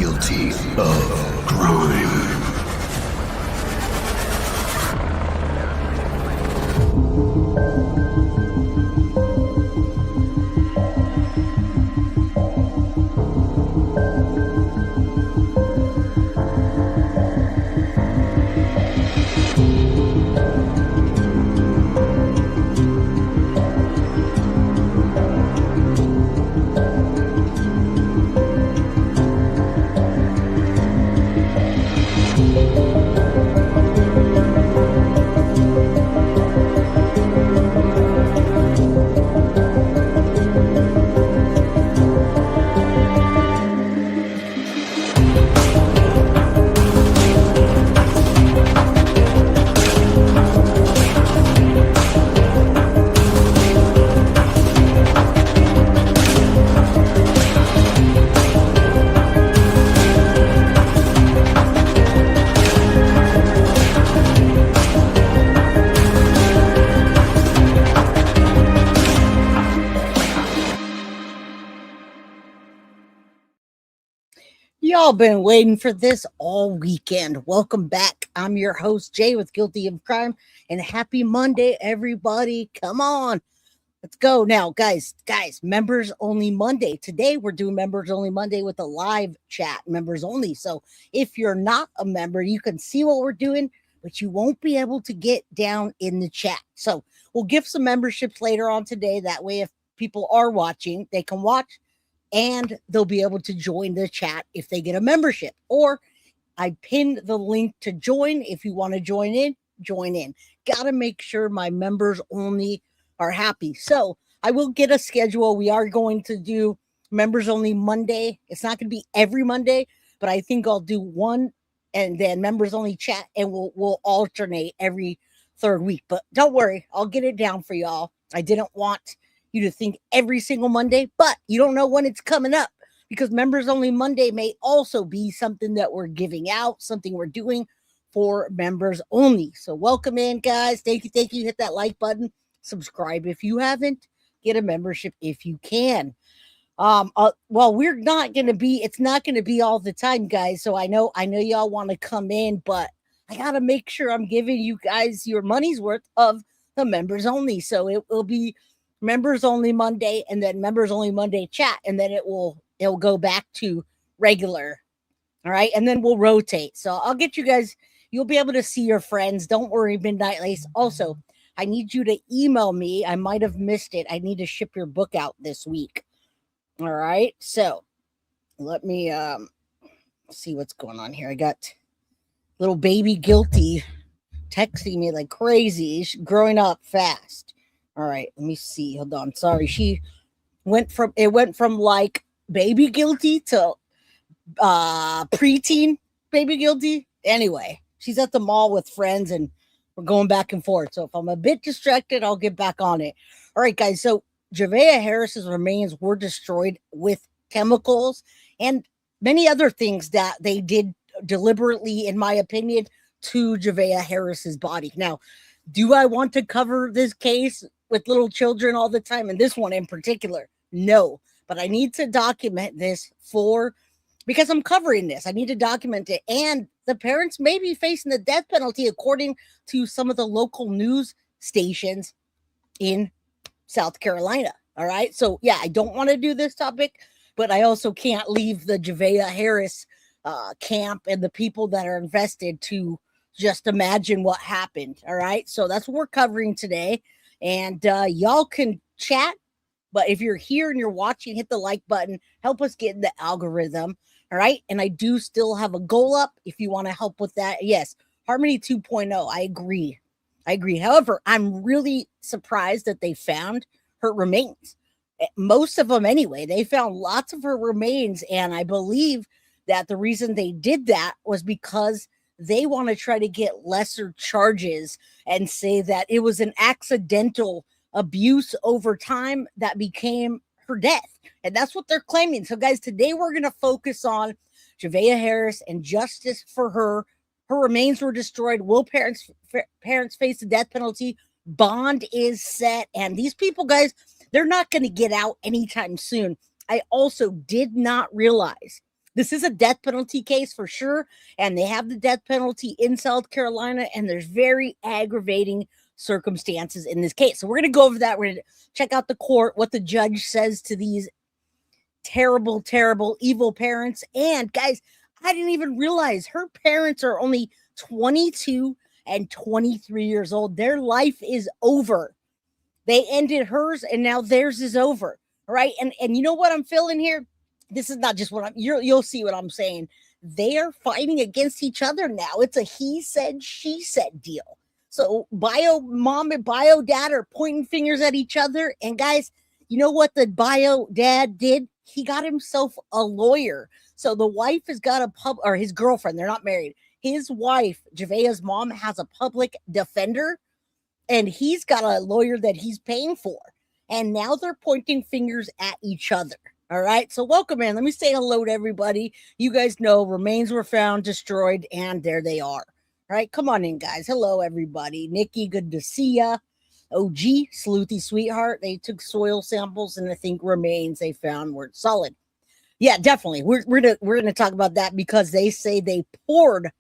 guilty of crime. Y'all been waiting for this all weekend. Welcome back. I'm your host, Jay, with Guilty of Crime, and happy Monday, everybody. Come on. Let's go now, guys, members only Monday. Today, we're doing members only Monday with a live chat, members only. So if you're not a member, you can see what we're doing, but you won't be able to get down in the chat. So we'll give some memberships later on today. That way, if people are watching, they can watch and they'll be able to join the chat if they get a membership. Or I pinned the link to join. If you want to join in, join in. Got to make sure my members only are happy. So I will get a schedule. We are going to do members only Monday. It's not going to be every Monday, but I think I'll do one and then members only chat, and we'll alternate every third week. But don't worry, I'll get it down for y'all. I didn't want you to think every single Monday, but you don't know when it's coming up, because members only Monday may also be something that we're giving out, something we're doing for members only. So welcome in, guys. Thank you. Hit that like button. Subscribe if you haven't. Get a membership if you can. Well, it's not going to be all the time, guys. So I know y'all want to come in, but I got to make sure I'm giving you guys your money's worth of the members only. So it will be members only Monday, and then members only Monday chat, and then it'll go back to regular. All right, and then we'll rotate. So I'll get you guys. You'll be able to see your friends. Don't worry, Midnight Lace. Also, I need you to email me. I might have missed it. I need to ship your book out this week. All right, so let me see what's going on here. I got little baby Guilty texting me like crazy. She's growing up fast. All right, let me see. Hold on. Sorry. She went from like baby Guilty to preteen baby Guilty. Anyway, she's at the mall with friends and we're going back and forth. So if I'm a bit distracted, I'll get back on it. All right, guys. So Javeayah Harris's remains were destroyed with chemicals and many other things that they did deliberately, in my opinion, to Javeayah Harris's body. Now, do I want to cover this case with little children all the time, and this one in particular? No, but I need to document this because I'm covering this. I need to document it, and the parents may be facing the death penalty according to some of the local news stations in South Carolina. All right, so yeah, I don't want to do this topic, but I also can't leave the Javeayah Harris camp and the people that are invested to just imagine what happened. All right, so that's what we're covering today. And y'all can chat, but if you're here and you're watching, hit the like button. Help us get in the algorithm. All right. And I do still have a goal up if you want to help with that. Yes, Harmony 2.0. I agree. However, I'm really surprised that they found her remains. Most of them anyway. They found lots of her remains. And I believe that the reason they did that was because they want to try to get lesser charges and say that it was an accidental abuse over time that became her death. And that's what they're claiming. So, guys, today we're going to focus on Javeayah Harris and justice for her. Her remains were destroyed. Will parents face the death penalty? Bond is set. And these people, guys, they're not going to get out anytime soon. I also did not realize This is a death penalty case for sure, and they have the death penalty in South Carolina, and there's very aggravating circumstances in this case. So we're going to go over that. We're going to check out the court, what the judge says to these terrible, terrible, evil parents. And guys, I didn't even realize her parents are only 22 and 23 years old. Their life is over. They ended hers, and now theirs is over. All right. And you know what I'm feeling here? This is not just what you'll see what I'm saying. They are fighting against each other now. It's a he said, she said deal. So bio mom and bio dad are pointing fingers at each other. And guys, you know what the bio dad did? He got himself a lawyer. So the wife has got or his girlfriend, they're not married. His wife, Javeayah's mom, has a public defender, and he's got a lawyer that he's paying for. And now they're pointing fingers at each other. All right. So welcome in. Let me say hello to everybody. You guys know remains were found, destroyed, and there they are. All right. Come on in, guys. Hello, everybody. Nikki, good to see ya. OG, Sleuthy Sweetheart. They took soil samples, and I think remains they found were solid. Yeah, definitely. We're gonna talk about that because they say they poured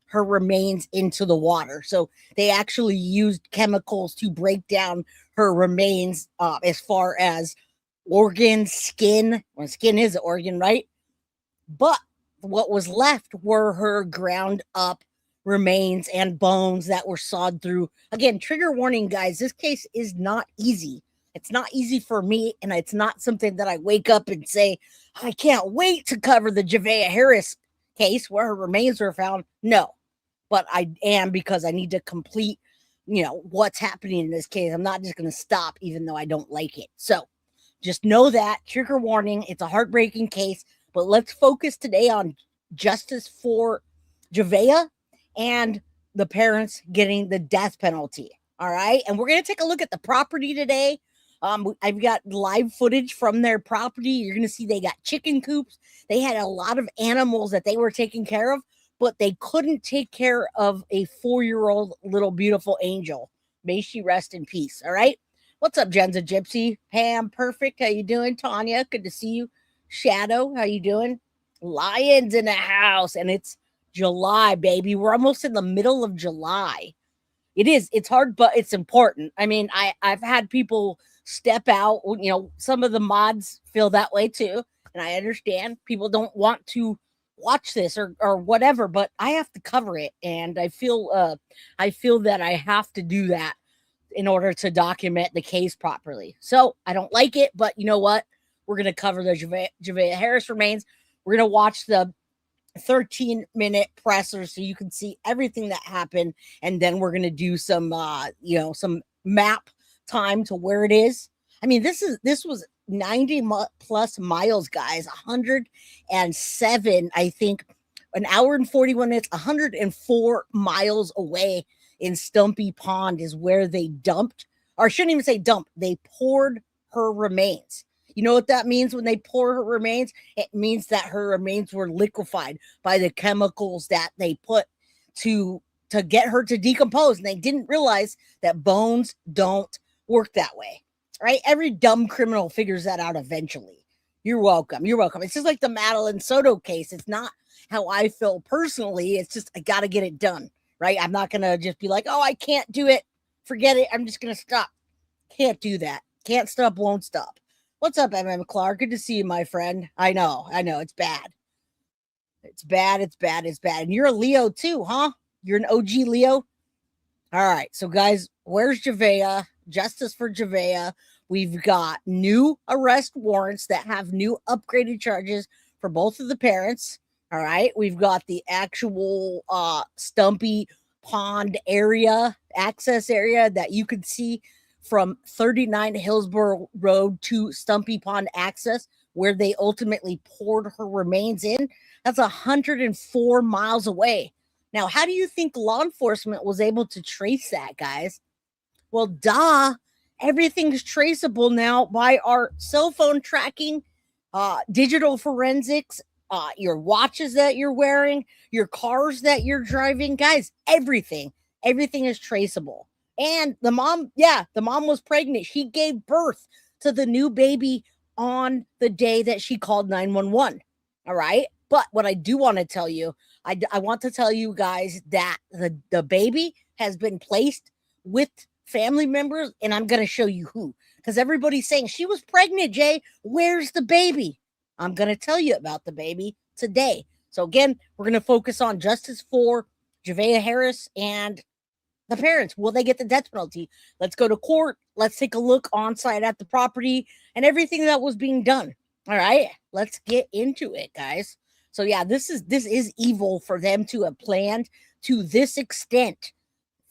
her remains into the water. So they actually used chemicals to break down her remains as far as organ, skin. Well, skin is an organ, right? But what was left were her ground up remains and bones that were sawed through. Again, trigger warning, guys. This case is not easy. It's not easy for me, and it's not something that I wake up and say, I can't wait to cover the Javeayah Harris case where her remains were found. No, but I am, because I need to complete, what's happening in this case. I'm not just going to stop, even though I don't like it. So just know that, trigger warning, it's a heartbreaking case, but let's focus today on justice for Javeayah and the parents getting the death penalty. All right. And we're going to take a look at the property today. I've got live footage from their property. You're going to see they got chicken coops. They had a lot of animals that they were taking care of, but they couldn't take care of a 4-year-old little beautiful angel. May she rest in peace. All right. What's up, Jenza Gypsy? Pam, perfect. How you doing? Tanya, good to see you. Shadow, how you doing? Lions in the house, and it's July, baby. We're almost in the middle of July. It is. It's hard, but it's important. I mean, I've had people step out. Some of the mods feel that way too, and I understand people don't want to watch this or whatever, but I have to cover it, and I feel that I have to do that in order to document the case properly. So I don't like it, but you know what? We're going to cover the Javeayah Harris remains. We're going to watch the 13-minute presser so you can see everything that happened. And then we're going to do some, some map time to where it is. I mean, this was 90 plus miles, guys, 107, I think, an hour and 41 minutes, 104 miles away in Stumpy Pond is where they dumped, or I shouldn't even say dump, they poured her remains. You know what that means when they pour her remains? It means that her remains were liquefied by the chemicals that they put to get her to decompose. And they didn't realize that bones don't work that way, right? Every dumb criminal figures that out eventually. You're welcome. You're welcome. It's just like the Madeline Soto case. It's not how I feel personally. It's just, I got to get it done. Right? I'm not going to just be like, oh, I can't do it. Forget it. I'm just going to stop. Can't do that. Can't stop, won't stop. What's up, MM Clark? Good to see you, my friend. I know. It's bad. It's bad. And you're a Leo too, huh? You're an OG Leo? All right. So, guys, where's Javeayah? Justice for Javeayah. We've got new arrest warrants that have new upgraded charges for both of the parents. All right, we've got the actual Stumpy Pond area, access area that you could see from 39 Hillsborough Road to Stumpy Pond access, where they ultimately poured her remains in. That's 104 miles away. Now, how do you think law enforcement was able to trace that, guys? Well, everything's traceable now by our cell phone tracking, digital forensics, your watches that you're wearing, your cars that you're driving. Guys, everything is traceable. And the mom was pregnant. She gave birth to the new baby on the day that she called 911. All right. But what I do want to tell you, I want to tell you guys that the baby has been placed with family members, and I'm going to show you who. Because everybody's saying she was pregnant, Jay. Where's the baby? I'm going to tell you about the baby today. So again, we're going to focus on justice for Javeayah Harris and the parents. Will they get the death penalty? Let's go to court. Let's take a look on site at the property and everything that was being done. All right, let's get into it, guys. So yeah, this is evil for them to have planned to this extent.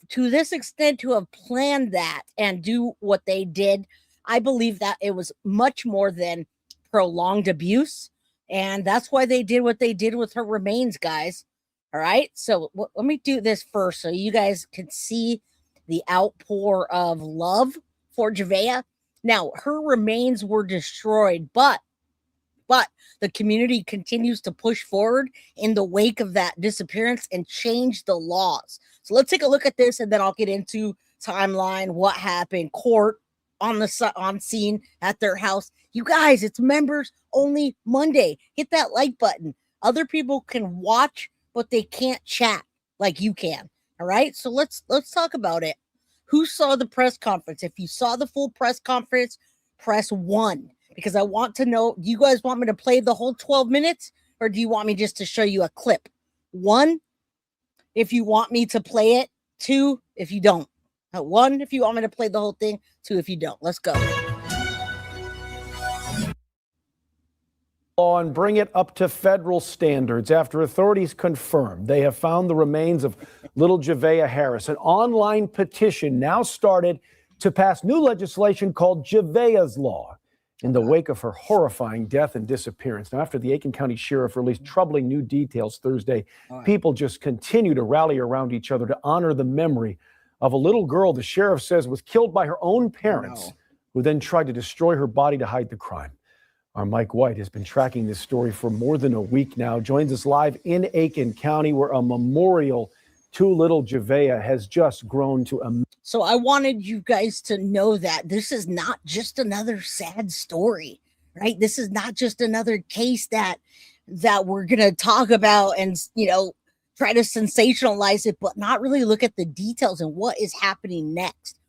To have planned that and do what they did. I believe that it was much more than prolonged abuse. And that's why they did what they did with her remains, guys. All right. So let me do this first so you guys can see the outpour of love for Javeayah. Now, her remains were destroyed, but the community continues to push forward in the wake of that disappearance and change the laws. So let's take a look at this, and then I'll get into timeline, what happened, court, on scene at their house. You guys, it's members only Monday. Hit that like button. Other people can watch, but they can't chat like you can. All right. So let's talk about it. Who saw the press conference? If you saw the full press conference, press 1, because I want to know, do you guys want me to play the whole 12 minutes or do you want me just to show you a clip? 1, if you want me to play it. 2, if you don't. 1, if you want me to play the whole thing. 2, if you don't. Let's go. And bring it up to federal standards after authorities confirmed they have found the remains of little Javeayah Harris. An online petition now started to pass new legislation called Javeayah's Law in the wake of her horrifying death and disappearance. Now, after the Aiken County Sheriff released troubling new details Thursday, people just continue to rally around each other to honor the memory of a little girl the sheriff says was killed by her own parents, who then tried to destroy her body to hide the crime. Our Mike White has been tracking this story for more than a week now, joins us live in Aiken County, where a memorial to little Javeayah has just grown to a... So I wanted you guys to know that this is not just another sad story, right? This is not just another case that we're going to talk about and, try to sensationalize it, but not really look at the details and what is happening next.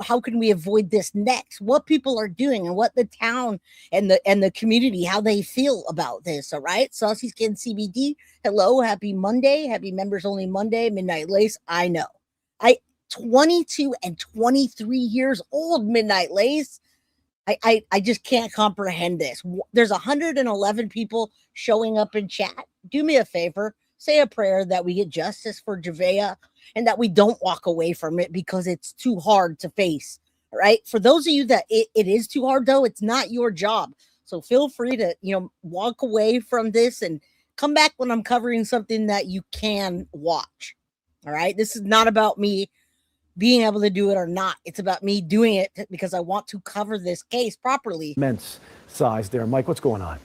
How can we avoid this next? What people are doing and what the town and the community, how they feel about this. All right. Saucy Skin CBD. Hello. Happy Monday. Happy members only Monday. Midnight Lace. I know. 22 and 23 years old, Midnight Lace. I just can't comprehend this. There's 111 people showing up in chat. Do me a favor. Say a prayer that we get justice for Javeayah and that we don't walk away from it because it's too hard to face. All right. For those of you that it is too hard, though, it's not your job. So feel free to, walk away from this and come back when I'm covering something that you can watch. All right. This is not about me being able to do it or not. It's about me doing it because I want to cover this case properly. Immense size there. Mike, what's going on?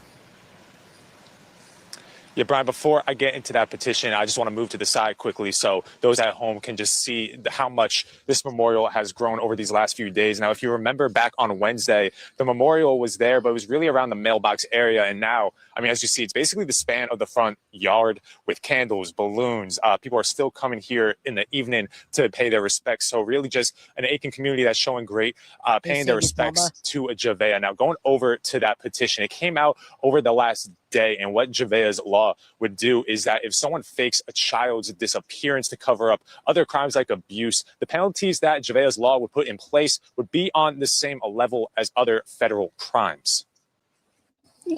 Yeah, Brian, before I get into that petition, I just want to move to the side quickly so those at home can just see how much this memorial has grown over these last few days. Now, if you remember back on Wednesday, the memorial was there, but it was really around the mailbox area. And now, as you see, it's basically the span of the front yard with candles, balloons. People are still coming here in the evening to pay their respects. So really just an Aiken community that's showing great, paying their respects to a Javeayah. Now, going over to that petition, it came out over the last day, and what Javeayah's law would do is that if someone fakes a child's disappearance to cover up other crimes like abuse, the penalties that Javeayah's law would put in place would be on the same level as other federal crimes.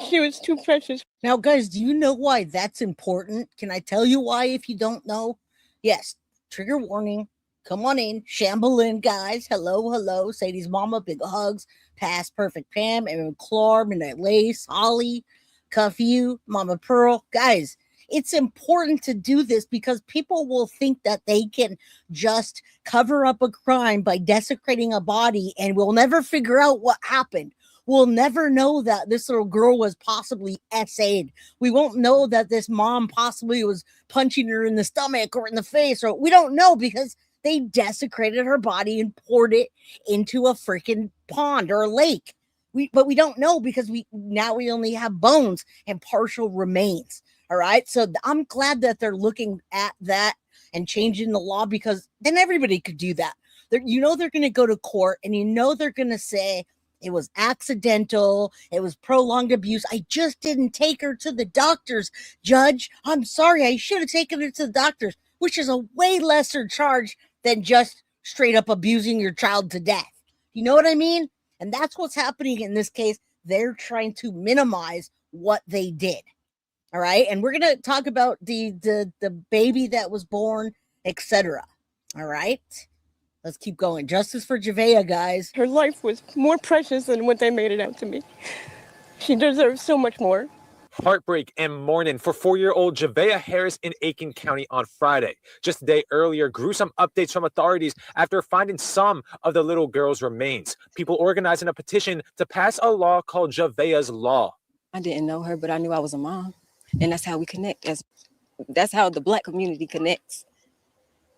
She was too precious. Now, guys, do you know why that's important? Can I tell you why if you don't know? Yes, trigger warning. Come on in, shamble in, guys. Hello. Sadie's mama, big hugs. Past Perfect Pam, Aaron Clar, Midnight Lace, Holly, Cuff You, Mama Pearl. Guys, it's important to do this because people will think that they can just cover up a crime by desecrating a body and we'll never figure out what happened. We'll never know that this little girl was possibly SA'd. We won't know that this mom possibly was punching her in the stomach or in the face, or we don't know because they desecrated her body and poured it into a freaking pond or a lake. But we don't know because we only have bones and partial remains. All right. So I'm glad that they're looking at that and changing the law, because then everybody could do that. They're going to go to court, and they're going to say it was accidental. It was prolonged abuse. I just didn't take her to the doctors, Judge. I'm sorry. I should have taken her to the doctors, which is a way lesser charge than just straight up abusing your child to death. You know what I mean? And that's what's happening in this case. They're trying to minimize what they did. All right. And we're going to talk about the baby that was born, etc. All right. Let's keep going. Justice for Javeayah, guys. Her life was more precious than what they made it out to be. She deserves so much more. Heartbreak and mourning for 4-year-old Javeayah Harris in Aiken County on Friday. Just a day earlier, gruesome updates from authorities after finding some of the little girl's remains. People organizing a petition to pass a law called Javeayah's Law. I didn't know her, but I knew I was a mom. And that's how we connect. That's how the Black community connects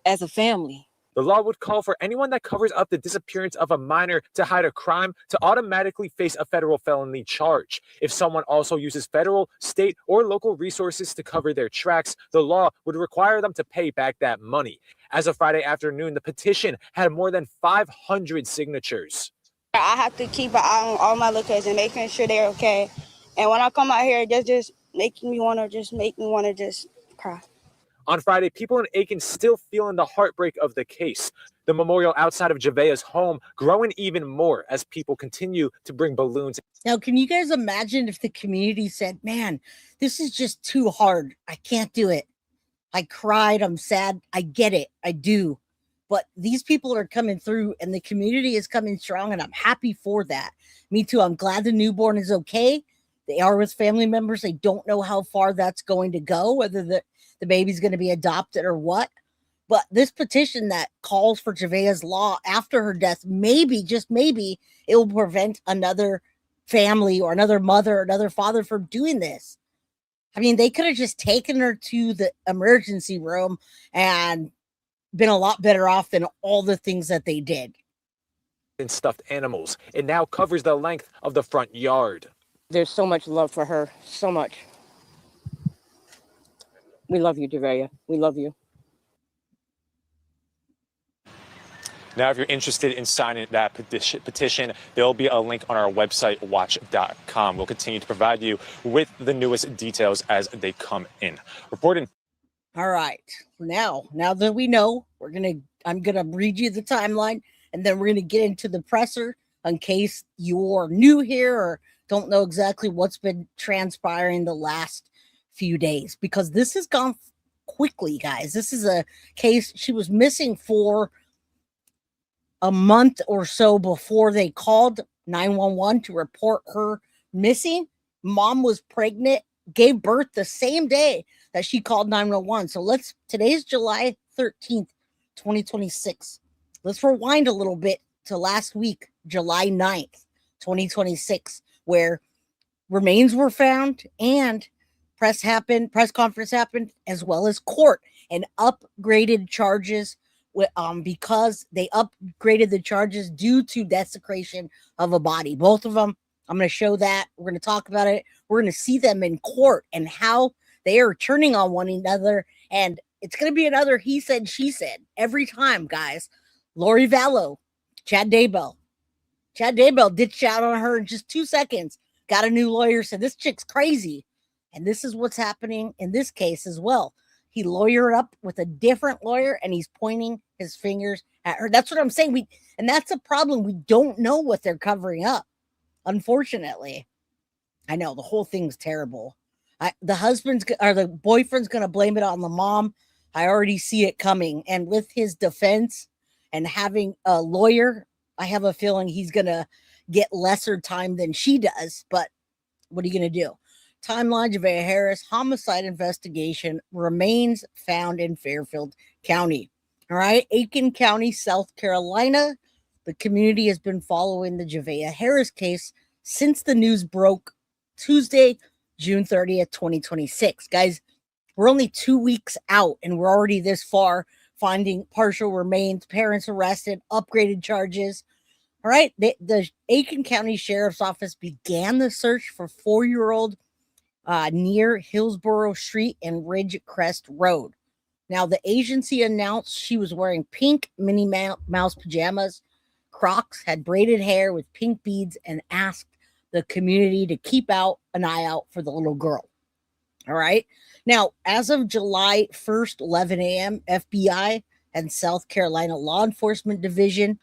as a family. The law would call for anyone that covers up the disappearance of a minor to hide a crime to automatically face a federal felony charge. If someone also uses federal, state, or local resources to cover their tracks, the law would require them to pay back that money. As of Friday afternoon, the petition had more than 500 signatures. I have to keep an eye on all my little kids and making sure they're okay. And when I come out here, that's just making me want to just cry. On Friday, people in Aiken still feeling the heartbreak of the case. The memorial outside of Javeayah's home growing even more as people continue to bring balloons. Now, can you guys imagine if the community said, man, this is just too hard. I can't do it. I cried. I'm sad. I get it. I do. But these people are coming through, and the community is coming strong, and I'm happy for that. Me too. I'm glad the newborn is okay. They are with family members. They don't know how far that's going to go, whether the baby's going to be adopted or what. But this petition that calls for Javeayah's Law after her death, maybe, just maybe, it will prevent another family or another mother or another father from doing this. I mean, they could have just taken her to the emergency room and been a lot better off than all the things that they did. And stuffed animals. It now covers the length of the front yard. There's so much love for her. So much. We love you, Javeayah. We love you. Now, if you're interested in signing that petition, there'll be a link on our website, watch.com. We'll continue to provide you with the newest details as they come in. Reporting. All right. Now that we know, I'm gonna read you the timeline, and then we're gonna get into the presser in case you're new here or don't know exactly what's been transpiring the last few days, because this has gone quickly, guys. This is a case. She was missing for a month or so before they called 911 to report her missing. Mom was pregnant, gave birth the same day that she called 911. So today's July 13th, 2026. Let's rewind a little bit to last week, July 9th, 2026, where remains were found and press conference happened, as well as court, and upgraded charges because they upgraded the charges due to desecration of a body. Both of them, I'm going to show that. We're going to talk about it. We're going to see them in court and how they are turning on one another. And it's going to be another he said, she said every time, guys. Lori Vallow, Chad Daybell ditched out on her in just 2 seconds. Got a new lawyer, said this chick's crazy. And this is what's happening in this case as well. He lawyered up with a different lawyer, and he's pointing his fingers at her. That's what I'm saying. And that's a problem. We don't know what they're covering up, unfortunately. I know the whole thing's terrible. The boyfriend's going to blame it on the mom. I already see it coming. And with his defense and having a lawyer, I have a feeling he's going to get lesser time than she does. But what are you going to do? Timeline: Javeayah Harris homicide investigation, remains found in Fairfield County. All right, Aiken County, South Carolina. The community has been following the Javeayah Harris case since the news broke Tuesday, June 30th, 2026. Guys, we're only 2 weeks out, and we're already this far, finding partial remains, parents arrested, upgraded charges. All right, the Aiken County Sheriff's Office began the search for 4-year-old near Hillsborough Street and Ridgecrest Road. Now, the agency announced she was wearing pink Minnie Mouse pajamas, Crocs, had braided hair with pink beads, and asked the community to keep an eye out for the little girl. All right. Now, as of July 1st, 11 a.m., FBI and South Carolina Law Enforcement Division,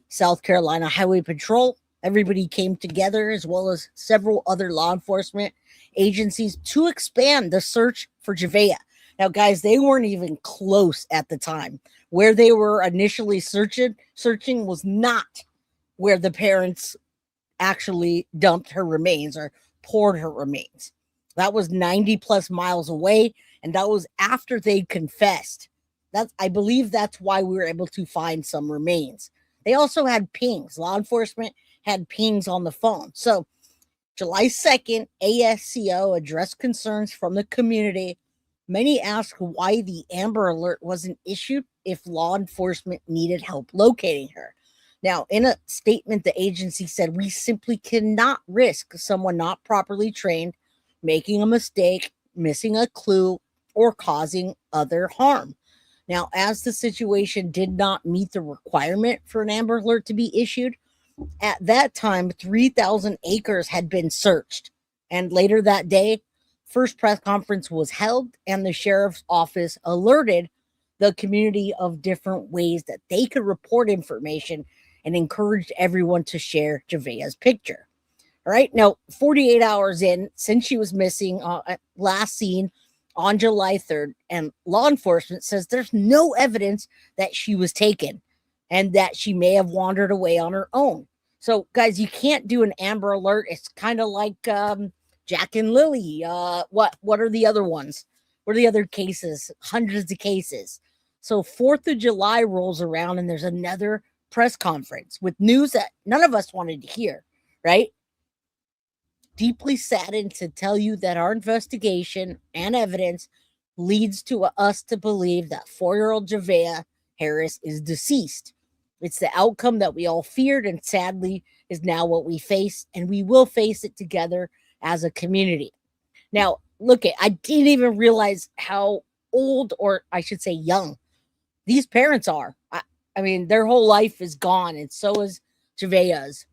South Carolina Highway Patrol, everybody came together, as well as several other law enforcement agencies, to expand the search for Javeayah. Now, guys, they weren't even close at the time. Where they were initially searching was not where the parents actually dumped her remains or poured her remains. That was 90 plus miles away, and that was after they confessed. I believe that's why we were able to find some remains. They also had pings. Law enforcement had pings on the phone. So July 2nd, ASCO addressed concerns from the community. Many asked why the Amber Alert wasn't issued if law enforcement needed help locating her. Now, in a statement, the agency said, "We simply cannot risk someone not properly trained making a mistake, missing a clue, or causing other harm." Now, as the situation did not meet the requirement for an Amber Alert to be issued, at that time, 3,000 acres had been searched. And later that day, first press conference was held, and the sheriff's office alerted the community of different ways that they could report information and encouraged everyone to share Javeayah's picture. All right. Now, 48 hours in since she was missing, last seen on July 3rd, and law enforcement says there's no evidence that she was taken and that she may have wandered away on her own. So, guys, you can't do an Amber Alert. It's kind of like Jack and Lily. What are the other ones? What are the other cases? Hundreds of cases. So 4th of July rolls around, and there's another press conference with news that none of us wanted to hear, right? Deeply saddened to tell you that our investigation and evidence leads to us to believe that 4-year-old Javeayah Harris is deceased. It's the outcome that we all feared, and sadly is now what we face, and we will face it together as a community. Now, I didn't even realize how old, or I should say young, these parents are. I mean, their whole life is gone, and so is Javeayah's.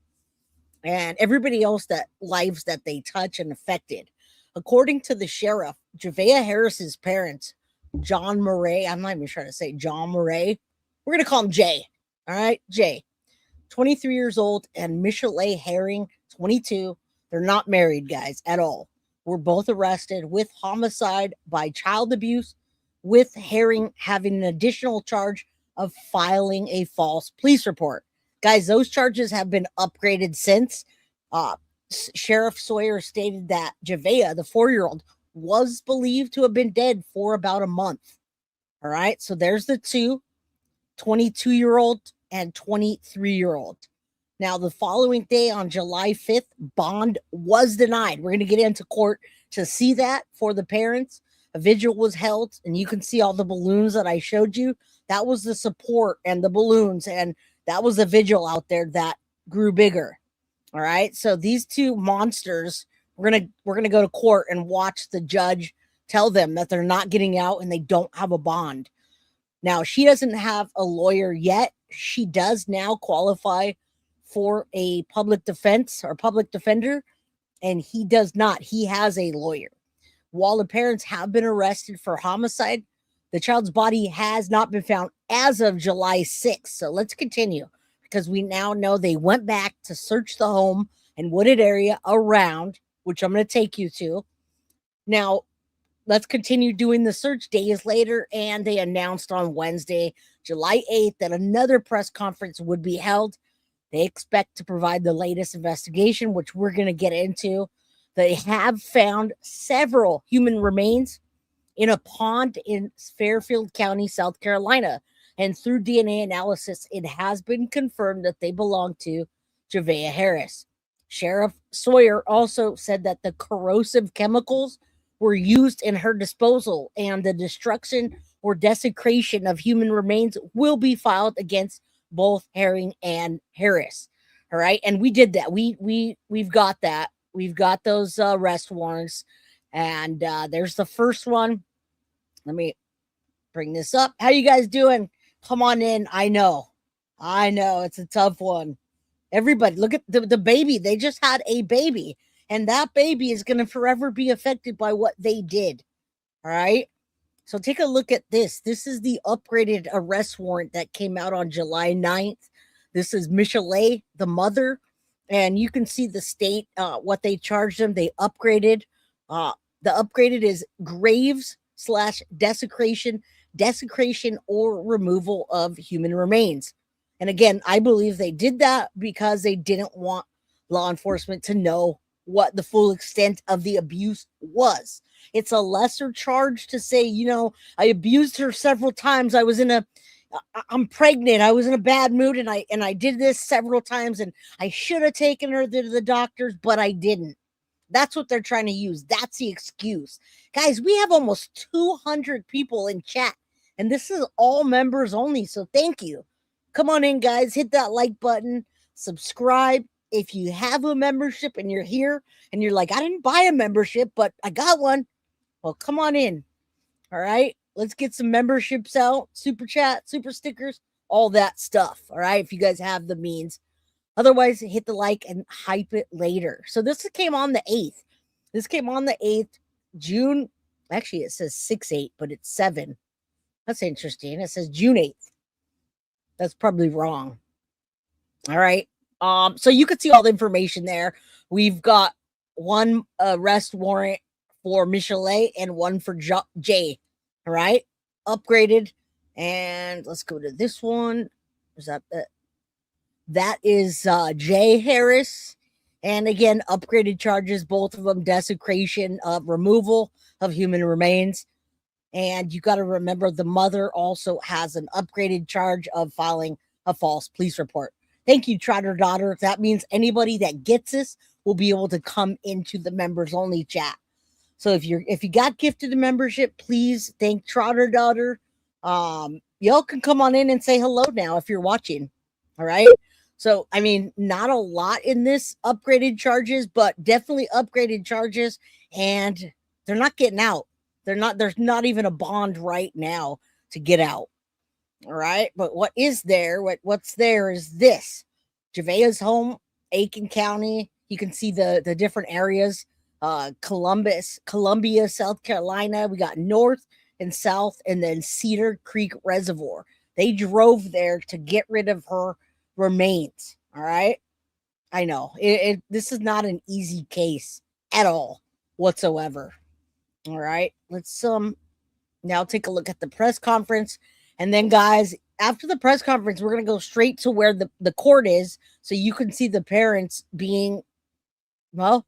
And everybody else that lives that they touch and affected. According to the sheriff, Javeayah Harris's parents, Johmarea, I'm not even trying to say Johmarea. We're going to call him Jay. All right, Jay, 23 years old, and Michilae Herring, 22. They're not married, guys, at all. Were both arrested with homicide by child abuse, with Herring having an additional charge of filing a false police report. Guys, those charges have been upgraded since. Sheriff Sawyer stated that Javeayah, the 4-year-old, was believed to have been dead for about a month. All right, so there's the two, 22-year-old and 23-year-old. Now, the following day on July 5th, bond was denied. We're going to get into court to see that for the parents. A vigil was held, and you can see all the balloons that I showed you. That was the support and the balloons, and that was the vigil out there that grew bigger. All right. So these two monsters, we're gonna go to court and watch the judge tell them that they're not getting out and they don't have a bond. Now, she doesn't have a lawyer yet. She does now qualify for a public defense or public defender, and he does not. He has a lawyer. While the parents have been arrested for homicide, the child's body has not been found as of July 6th. So let's continue, because we now know they went back to search the home and wooded area around, which I'm going to take you to. Now, let's continue doing the search days later, and they announced on Wednesday, July 8th, that another press conference would be held. They expect to provide the latest investigation, which we're going to get into. They have found several human remains in a pond in Fairfield County, South Carolina. And through DNA analysis, it has been confirmed that they belong to Javeayah Harris. Sheriff Sawyer also said that the corrosive chemicals were used in her disposal, and the destruction or desecration of human remains will be filed against both Herring and Harris. All right. And we did that. We've got that. We've got those arrest warrants. And there's the first one. Let me bring this up. How you guys doing? Come on in. I know it's a tough one. Everybody, look at the baby. They just had a baby, and that baby is going to forever be affected by what they did. All right. So take a look at this. This is the upgraded arrest warrant that came out on July 9th. This is Michilae, the mother, and you can see the state, what they charged them. They upgraded. The upgraded is graves / desecration or removal of human remains. And again, I believe they did that because they didn't want law enforcement to know what the full extent of the abuse was. It's a lesser charge to say, I abused her several times. I'm pregnant. I was in a bad mood and I did this several times and I should have taken her to the doctors, but I didn't. That's what they're trying to use. That's the excuse. Guys, we have almost 200 people in chat and this is all members only. So thank you. Come on in, guys. Hit that like button. Subscribe. If you have a membership and you're here and you're like, I didn't buy a membership, but I got one. Well, come on in. All right. Let's get some memberships out. Super chat, super stickers, all that stuff. All right. If you guys have the means. Otherwise, hit the like and hype it later. So this came on the 8th. This came on the 8th, June. Actually, it says 6/8, but it's 7. That's interesting. It says June 8th. That's probably wrong. All right. So you can see all the information there. We've got one arrest warrant for Michilae and one for Jay. All right. Upgraded. And let's go to this one. Is that is Javeayah Harris. And again, upgraded charges, both of them desecration of removal of human remains. And you got to remember the mother also has an upgraded charge of filing a false police report. Thank you, Trotter Daughter. That means anybody that gets this will be able to come into the members only chat. So if you got gifted a membership, please thank Trotter Daughter. Y'all can come on in and say hello now if you're watching. All right. So, I mean, not a lot in this upgraded charges, but definitely upgraded charges. And they're not getting out. There's not even a bond right now to get out. All right. But what is there? What's there is this. Javeayah's home, Aiken County. You can see the different areas. Columbia, South Carolina. We got North and South, and then Cedar Creek Reservoir. They drove there to get rid of her remains. All right. I know this is not an easy case at all whatsoever. All right. Let's now take a look at the press conference. And then, guys, after the press conference, we're going to go straight to where the court is so you can see the parents being, well,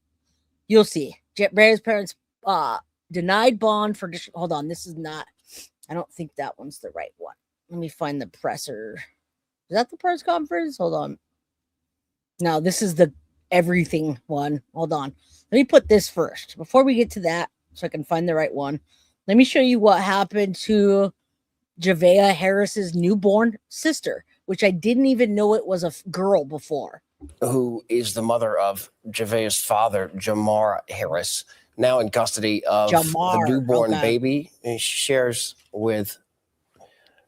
you'll see. Javeayah's parents denied bond for, hold on, this is not, I don't think that one's the right one. Let me find the presser. Is that the press conference? Hold on. No, this is the everything one. Hold on. Let me put this first before we get to that so I can find the right one. Let me show you what happened to Javeayah Harris's newborn sister, which I didn't even know it was a girl before. Who is the mother of Javeayah's father, Johmarea Harris, now in custody of the newborn baby. And she shares with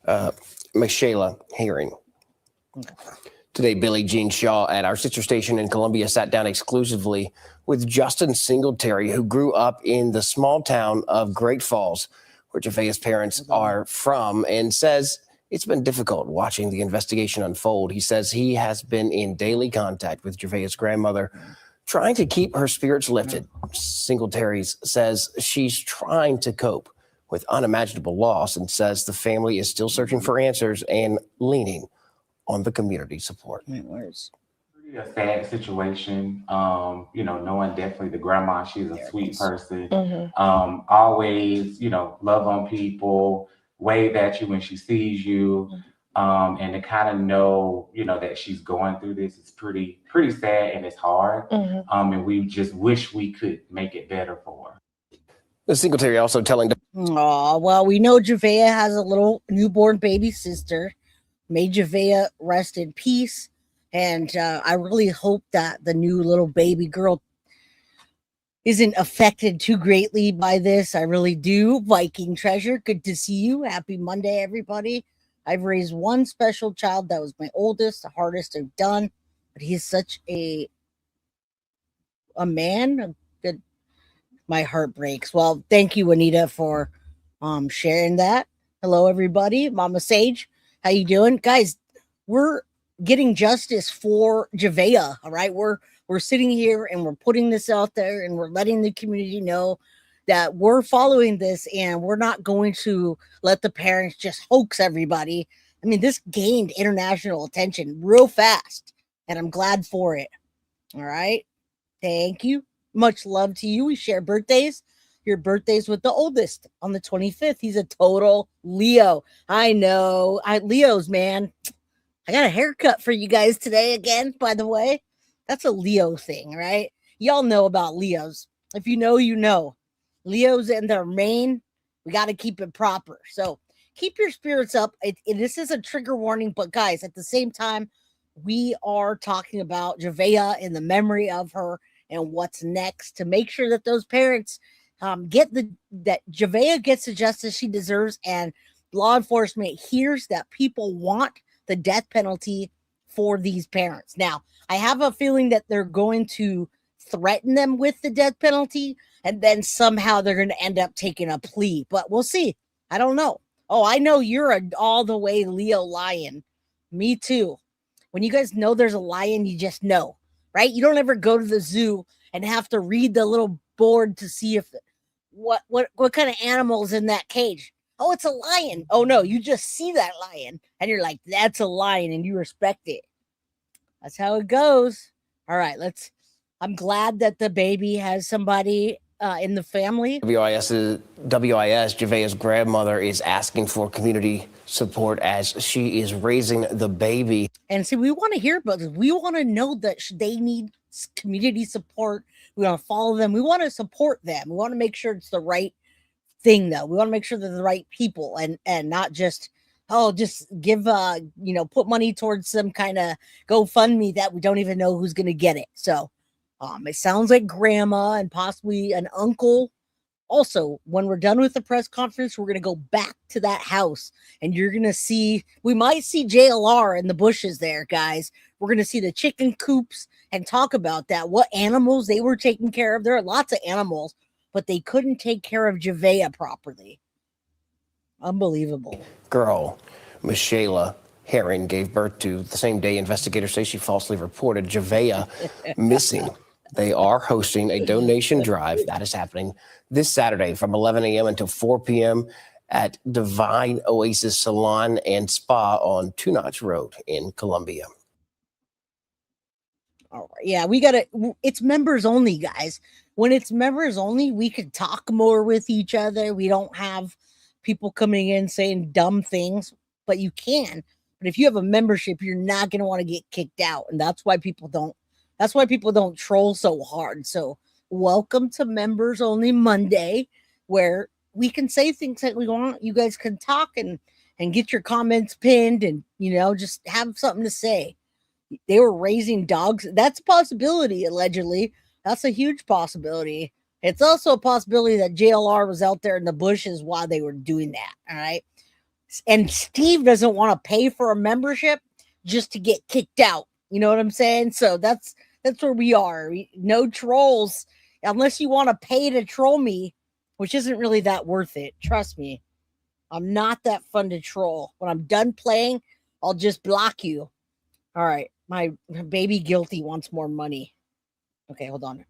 Michilae hearing. Okay. Today, Billie Jean Shaw at our sister station in Columbia sat down exclusively with Justin Singletary, who grew up in the small town of Great Falls, where Javeayah's parents are from, and says it's been difficult watching the investigation unfold. He says he has been in daily contact with Javeayah's grandmother, trying to keep her spirits lifted. Singletary says she's trying to cope with unimaginable loss and says the family is still searching for answers and leaning on the community support. A sad situation, knowing definitely the grandma, she's a sweet person. Always, love on people, wave at you when she sees you. And to kind of know, that she's going through this is pretty sad and it's hard. And we just wish we could make it better for her. The Singletary also telling. Oh, well, we know Javeayah has a little newborn baby sister. May Javeayah rest in peace. And I really hope that the new little baby girl isn't affected too greatly by this. I really do. Viking Treasure, good to see you. Happy Monday, everybody. I've raised one special child that was my oldest, the hardest I've done, but he's such a man. Good. My heart breaks. Well, thank you, Anita, for sharing that. Hello, everybody. Mama Sage, how you doing, guys? We're getting justice for Javeayah. All right, we're sitting here and we're putting this out there and we're letting the community know that we're following this and we're not going to let the parents just hoax everybody. I mean, this gained international attention real fast, and I'm glad for it. All right. Thank you. Much love to you. We share birthdays. Your birthday's with the oldest on the 25th. He's a total Leo. I know. Leos, man. I got a haircut for you guys today again, by the way. That's a Leo thing, right? Y'all know about Leos. If you know, you know. Leos and their mane, we got to keep it proper. So keep your spirits up. This is a trigger warning, but guys, at the same time, we are talking about Javeayah in the memory of her and what's next to make sure that those parents that Javeayah gets the justice she deserves, and law enforcement hears that people want the death penalty for these parents. Now, I have a feeling that they're going to threaten them with the death penalty, and then somehow they're going to end up taking a plea, but we'll see. I don't know. Oh, I know you're an all the way Leo lion. Me too. When you guys know there's a lion, you just know, right? You don't ever go to the zoo and have to read the little board to see if what kind of animals in that cage. Oh, it's a lion. Oh no, you just see that lion and you're like, that's a lion, and you respect it. That's how it goes. All right, I'm glad that the baby has somebody in the family. WIS, Javeayah's grandmother, is asking for community support as she is raising the baby. And see, we want to hear about this. We want to know that they need community support. We want to follow them. We want to support them. We want to make sure it's the right thing, though. We want to make sure they're the right people, and not just give put money towards some kind of GoFundMe that we don't even know who's going to get it. So it sounds like grandma and possibly an uncle. Also, when we're done with the press conference, we're going to go back to that house, and you're going to see, we might see JLR in the bushes there, guys. We're going to see the chicken coops and talk about that, what animals they were taking care of. There are lots of animals, but they couldn't take care of Javeayah properly. Unbelievable. Girl, Michilae Herring, gave birth to the same day investigators say she falsely reported Javeayah missing. They are hosting a donation drive that is happening this Saturday from 11 a.m. until 4 p.m. at Divine Oasis Salon and Spa on Two Notch Road in Columbia. All right. Yeah, it's members only, guys. When it's members only, we could talk more with each other. We don't have people coming in saying dumb things, but you can. But if you have a membership, you're not going to want to get kicked out. And that's why people don't troll so hard. So welcome to Members Only Monday, where we can say things that we want. You guys can talk and get your comments pinned and, just have something to say. They were raising dogs. That's a possibility, allegedly. That's a huge possibility. It's also a possibility that JLR was out there in the bushes while they were doing that. All right. And Steve doesn't want to pay for a membership just to get kicked out. You know what I'm saying? So that's where we are. No trolls, unless you want to pay to troll me, which isn't really that worth it. Trust me. I'm not that fun to troll. When I'm done playing, I'll just block you. All right. My baby guilty wants more money. Okay, hold on.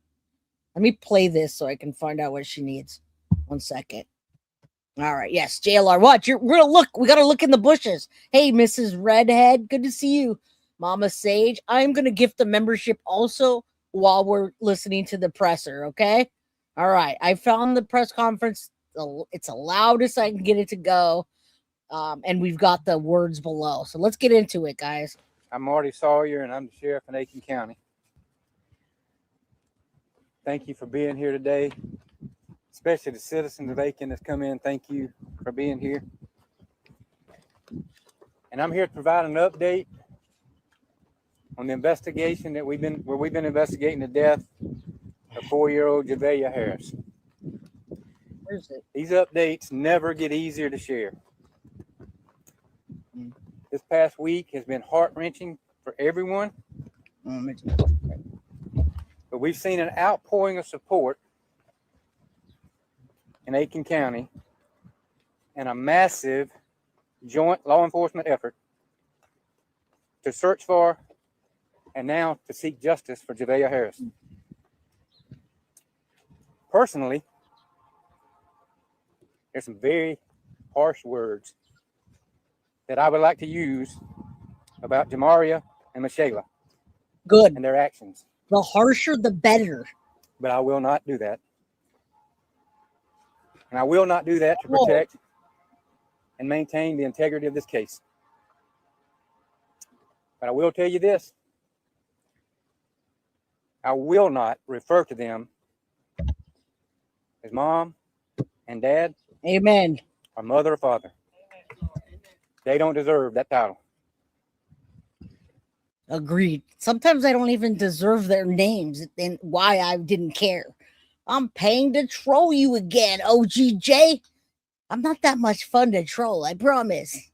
Let me play this so I can find out what she needs. 1 second. All right. Yes, JLR. Watch. We're gonna look. We gotta look in the bushes. Hey, Mrs. Redhead. Good to see you. Mama Sage. I'm gonna gift the membership also while we're listening to the presser. Okay. All right. I found the press conference. It's the loudest I can get it to go. And we've got the words below. So let's get into it, guys. I'm Marty Sawyer, and I'm the sheriff in Aiken County. Thank you for being here today, especially the citizens of Aiken that's come in. Thank you for being here. And I'm here to provide an update on the investigation that we've been investigating the death of 4-year-old Javeayah Harris. Where's it? These updates never get easier to share. This past week has been heart-wrenching for everyone, but we've seen an outpouring of support in Aiken County and a massive joint law enforcement effort to search for and now to seek justice for Javeayah Harris. Personally, there's some very harsh words that I would like to use about Johmarea and Michilae Good. and their actions, The harsher, the better. but I will not do that. And I will not do that to protect and maintain the integrity of this case. But I will tell you this. I will not refer to them as mom and dad, Amen. or mother or father. They don't deserve that title. Agreed. Sometimes I don't even deserve their names and why I didn't care. I'm paying to troll you again, OGJ. I'm not that much fun to troll, I promise.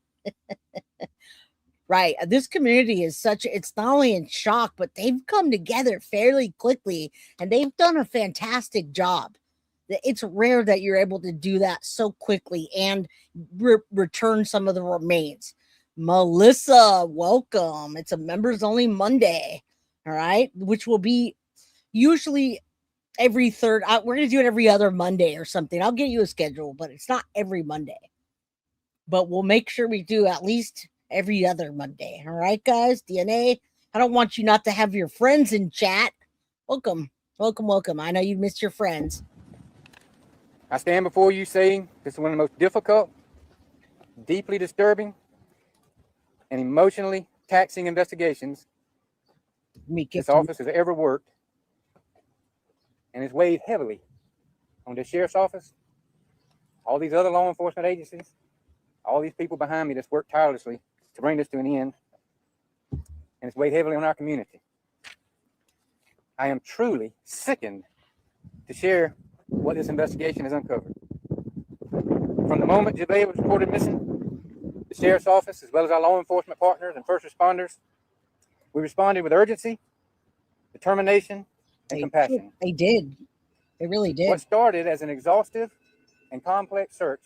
Right. This community is it's not only in shock, but they've come together fairly quickly and they've done a fantastic job. It's rare that you're able to do that so quickly and return some of the remains. Melissa, welcome. It's a members only Monday. All right. Which will be usually every third. We're going to do it every other Monday or something. I'll get you a schedule, but it's not every Monday. But we'll make sure we do at least every other Monday. All right, guys. DNA. I don't want you not to have your friends in chat. Welcome. Welcome, welcome. I know you missed your friends. I stand before you saying this is one of the most difficult, deeply disturbing, and emotionally taxing investigations this office has ever worked, and it's weighed heavily on the sheriff's office, all these other law enforcement agencies, all these people behind me that's worked tirelessly to bring this to an end, and it's weighed heavily on our community. I am truly sickened to share what this investigation has uncovered. From the moment Javeayah was reported missing, the sheriff's office, as well as our law enforcement partners and first responders, we responded with urgency, determination, and compassion. They did. They really did. What started as an exhaustive and complex search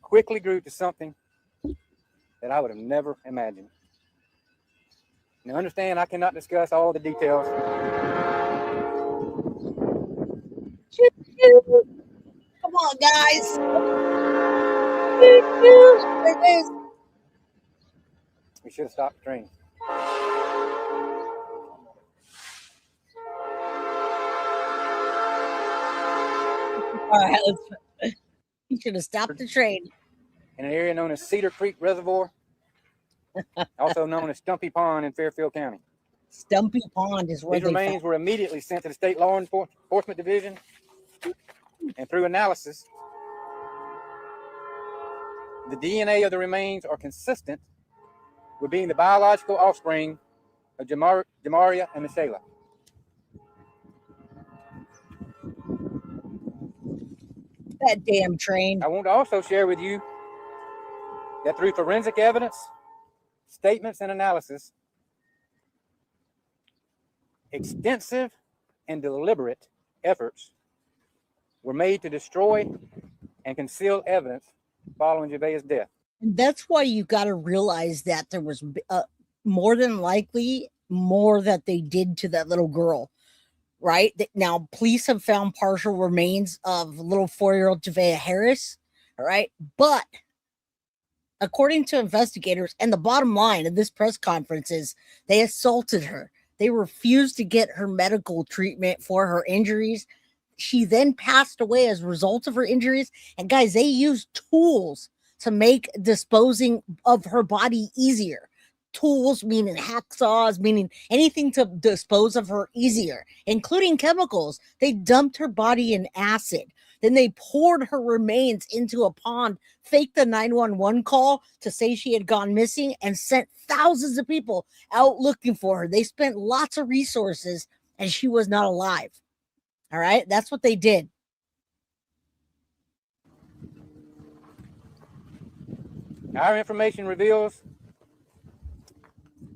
quickly grew to something that I would have never imagined. Now understand, I cannot discuss all the details. Come on, guys. It is. We should have stopped the train. All right, you should have stopped the train. In an area known as Cedar Creek Reservoir, also known as Stumpy Pond in Fairfield County. Stumpy Pond is where these remains were immediately sent to the state law enforcement division, and through analysis, the DNA of the remains are consistent with being the biological offspring of Johmarea and Michilae. That damn train. I want to also share with you that through forensic evidence, statements, and analysis, extensive and deliberate efforts were made to destroy and conceal evidence following Javeayah's death. And that's why you got to realize that there was more than likely more that they did to that little girl, right? Now, police have found partial remains of little 4-year-old Javeayah Harris, all right? But according to investigators, and the bottom line of this press conference is they assaulted her. They refused to get her medical treatment for her injuries. She then passed away as a result of her injuries. And guys, they used tools to make disposing of her body easier. Tools meaning hacksaws, meaning anything to dispose of her easier, including chemicals. They dumped her body in acid. Then they poured her remains into a pond, faked the 911 call to say she had gone missing, and sent thousands of people out looking for her. They spent lots of resources, and she was not alive. All right. That's what they did. Our information reveals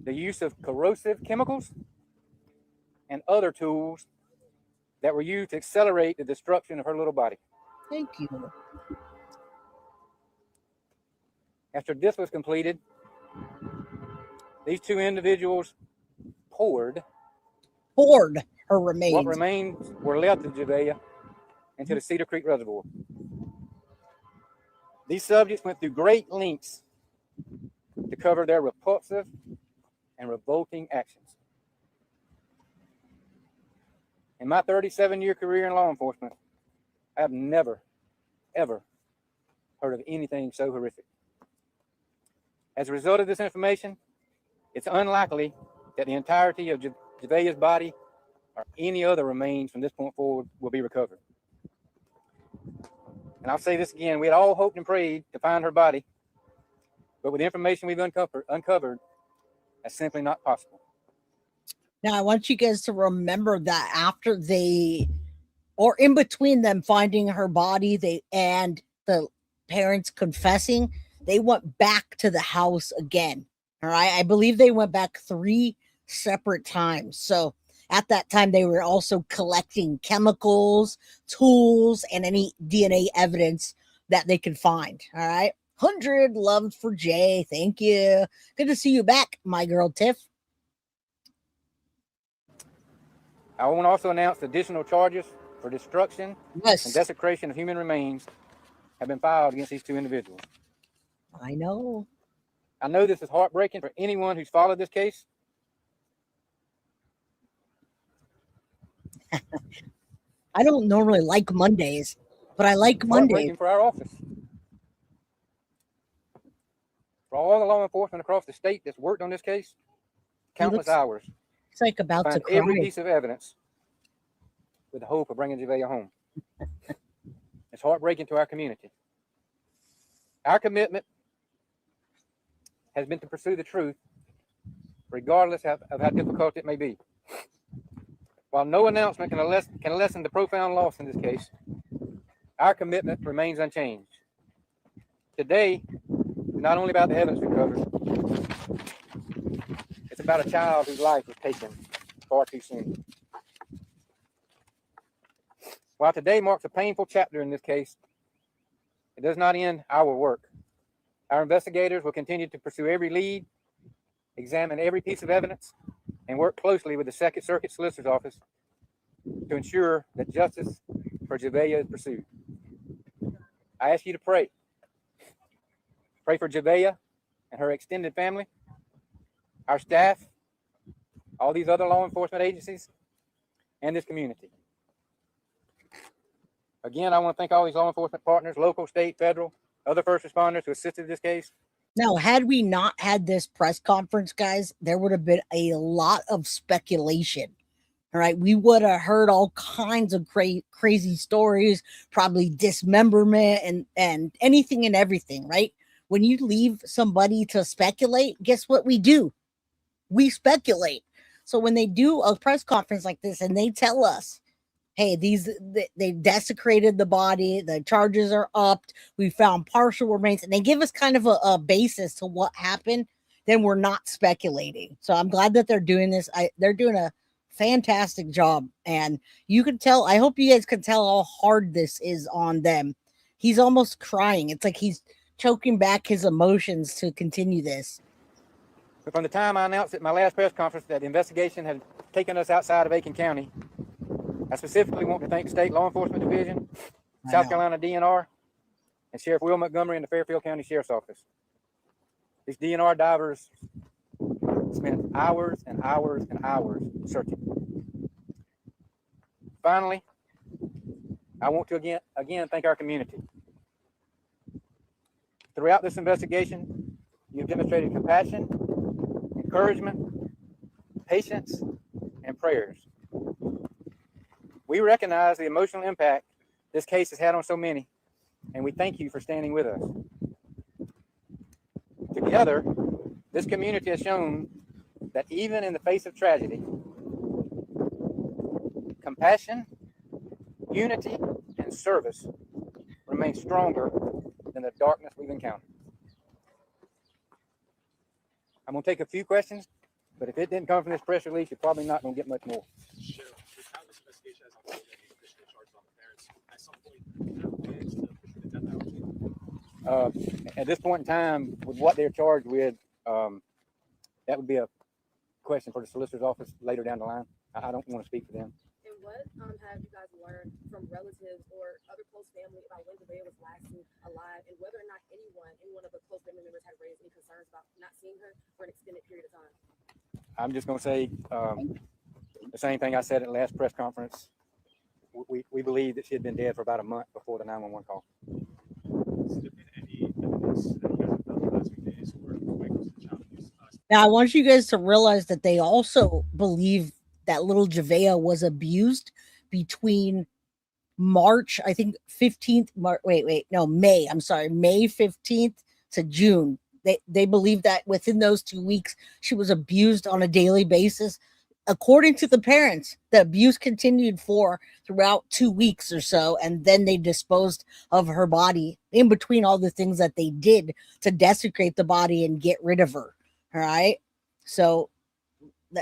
the use of corrosive chemicals and other tools that were used to accelerate the destruction of her little body. Thank you. After this was completed, these two individuals poured her remains. What remains were left of Javeayah into the Cedar Creek Reservoir. These subjects went through great lengths to cover their repulsive and revolting actions. In my 37-year career in law enforcement, I have never, ever heard of anything so horrific. As a result of this information, it's unlikely that the entirety of Javeayah's body or any other remains from this point forward will be recovered. And I'll say this again, we had all hoped and prayed to find her body, but with the information we've uncovered, that's simply not possible. Now, I want you guys to remember that after or in between them finding her body, and the parents confessing, they went back to the house again. All right. I believe they went back 3 separate times. So at that time, they were also collecting chemicals, tools, and any DNA evidence that they could find. All right. 100 loved for Jay. Thank you. Good to see you back, my girl Tiff. I want to also announce additional charges for destruction and desecration of human remains have been filed against these two individuals. I know. I know this is heartbreaking for anyone who's followed this case. I don't normally like Mondays, but I like Mondays. For our office. For all the law enforcement across the state that's worked on this case, countless hours. It's like about to cry. Every piece of evidence with the hope of bringing Javeayah home. It's heartbreaking to our community. Our commitment has been to pursue the truth, regardless of how difficult it may be. While no announcement can lessen the profound loss in this case, our commitment remains unchanged. Today, not only about the evidence recovered, it's about a child whose life was taken far too soon. While today marks a painful chapter in this case, it does not end our work. Our investigators will continue to pursue every lead, examine every piece of evidence, and work closely with the Second Circuit Solicitor's Office to ensure that justice for Javeayah is pursued. I ask you to pray. Pray for Javeayah and her extended family, our staff, all these other law enforcement agencies, and this community. Again, I want to thank all these law enforcement partners, local, state, federal, other first responders who assisted in this case. Now, had we not had this press conference, guys, there would have been a lot of speculation. All right. We would have heard all kinds of crazy stories, probably dismemberment and anything and everything, right? When you leave somebody to speculate, guess what we do? We speculate. So when they do a press conference like this and they tell us, hey, they desecrated the body, the charges are upped, we found partial remains, and they give us kind of a basis to what happened, then we're not speculating. So I'm glad that they're doing this. They're doing a fantastic job. And you can tell, I hope you guys can tell how hard this is on them. He's almost crying. It's like he's choking back his emotions to continue this. But from the time I announced at my last press conference that the investigation had taken us outside of Aiken County, I specifically want to thank the State Law Enforcement Division, South Carolina DNR, and Sheriff Will Montgomery and the Fairfield County Sheriff's Office. These DNR divers spent hours and hours and hours searching. Finally, I want to again thank our community. Throughout this investigation, you've demonstrated compassion, encouragement, patience, and prayers. We recognize the emotional impact this case has had on so many, and we thank you for standing with us. Together, this community has shown that even in the face of tragedy, compassion unity and service remain stronger than the darkness we've encountered. I'm going to take a few questions, but if it didn't come from this press release, you're probably not going to get much more. At this point in time, with what they're charged with, that would be a question for the solicitor's office later down the line. I don't want to speak for them. And what have you guys learned from relatives or other close family about when Javeayah was last seen alive, and whether or not any one of the close family members had raised any concerns about not seeing her for an extended period of time? I'm just going to say the same thing I said at the last press conference. We believe that she had been dead for about a month before the 911 call. Now, I want you guys to realize that they also believe that little Javeayah was abused between March, I think 15th, May, I'm sorry, May 15th to June. They believe that within those 2 weeks, she was abused on a daily basis. According to the parents, the abuse continued throughout 2 weeks or so, and then they disposed of her body in between all the things that they did to desecrate the body and get rid of her. All right. So,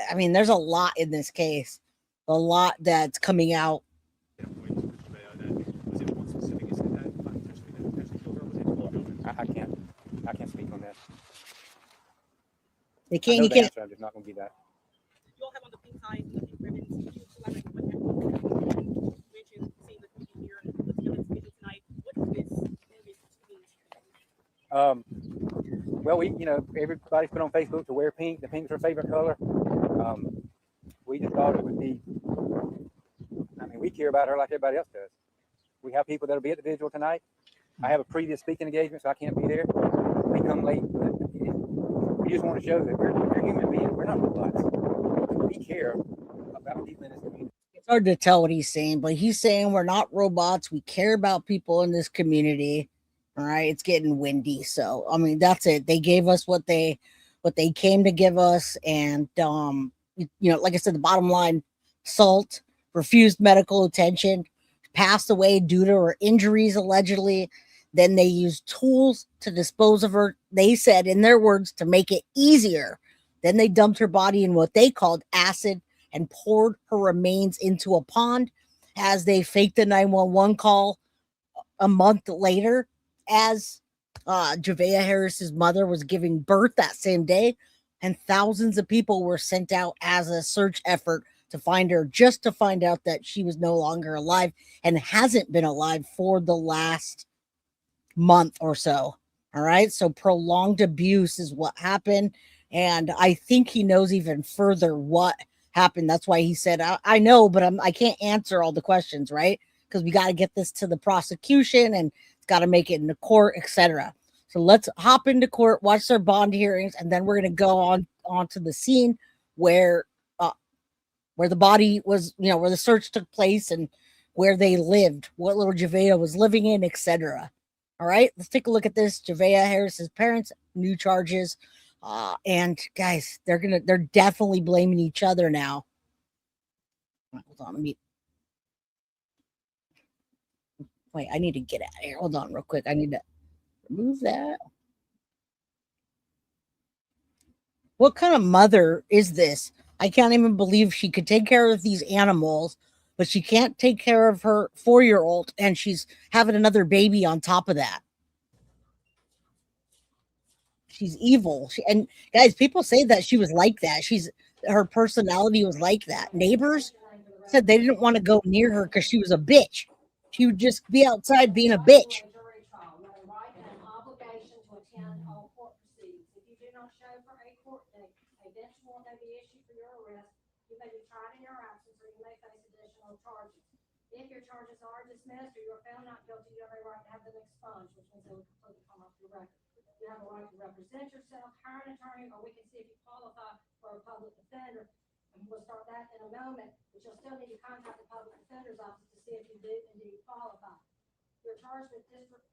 I mean, there's a lot in this case, a lot that's coming out. I can't speak on that. They can't. You can't. I'm just not going to give that. You all have on the pink ties and the pink ribbons. Can you elaborate on what you mentioned, seeing the community here and put together this video tonight? What does this mean? Well, everybody's put on Facebook to wear pink. The pink's our favorite color. We just thought it would be, we care about her like everybody else does. We have people that'll be at the vigil tonight. I have a previous speaking engagement, so I can't be there. We come late. But we just want to show that we're human beings. We're not robots. We care about people in this community. It's hard to tell what he's saying, but he's saying we're not robots. We care about people in this community. All right, it's getting windy, so I mean that's it. They gave us what they came to give us, and like I said, the bottom line: Salt refused medical attention, passed away due to her injuries allegedly. Then they used tools to dispose of her. They said, in their words, to make it easier. Then they dumped her body in what they called acid and poured her remains into a pond as they faked the 911 call a month later. As Javeayah Harris's mother was giving birth that same day, and thousands of people were sent out as a search effort to find her, just to find out that she was no longer alive and hasn't been alive for the last month or so. All right, so prolonged abuse is what happened, and I think he knows even further what happened. That's why he said, I know, but I can't answer all the questions, right? Because we got to get this to the prosecution and got to make it into court, etc. So let's hop into court, watch their bond hearings, and then we're going to go on to the scene where the body was, where the search took place and where they lived, what little Javeayah was living in, etc. All right, let's take a look at this. Javeayah Harris's parents, new charges, and guys, they're definitely blaming each other now. Hold on, wait, I need to get out of here. Hold on real quick. I need to remove that. What kind of mother is this? I can't even believe she could take care of these animals, but she can't take care of her 4-year-old, and she's having another baby on top of that. She's evil. And guys, people say that she was like that. Her personality was like that. Neighbors said they didn't want to go near her because she was a bitch. She would just be outside being a bitch. If your charges are dismissed or you are found not guilty, you have a right to have them expunged, which means they will completely come off your record. You have a right to represent yourself, hire an attorney, or we can see if you qualify for a public defender. And we'll start that in a moment, but you'll still need to contact the public defender's office to see if you do indeed qualify. You're charged with district.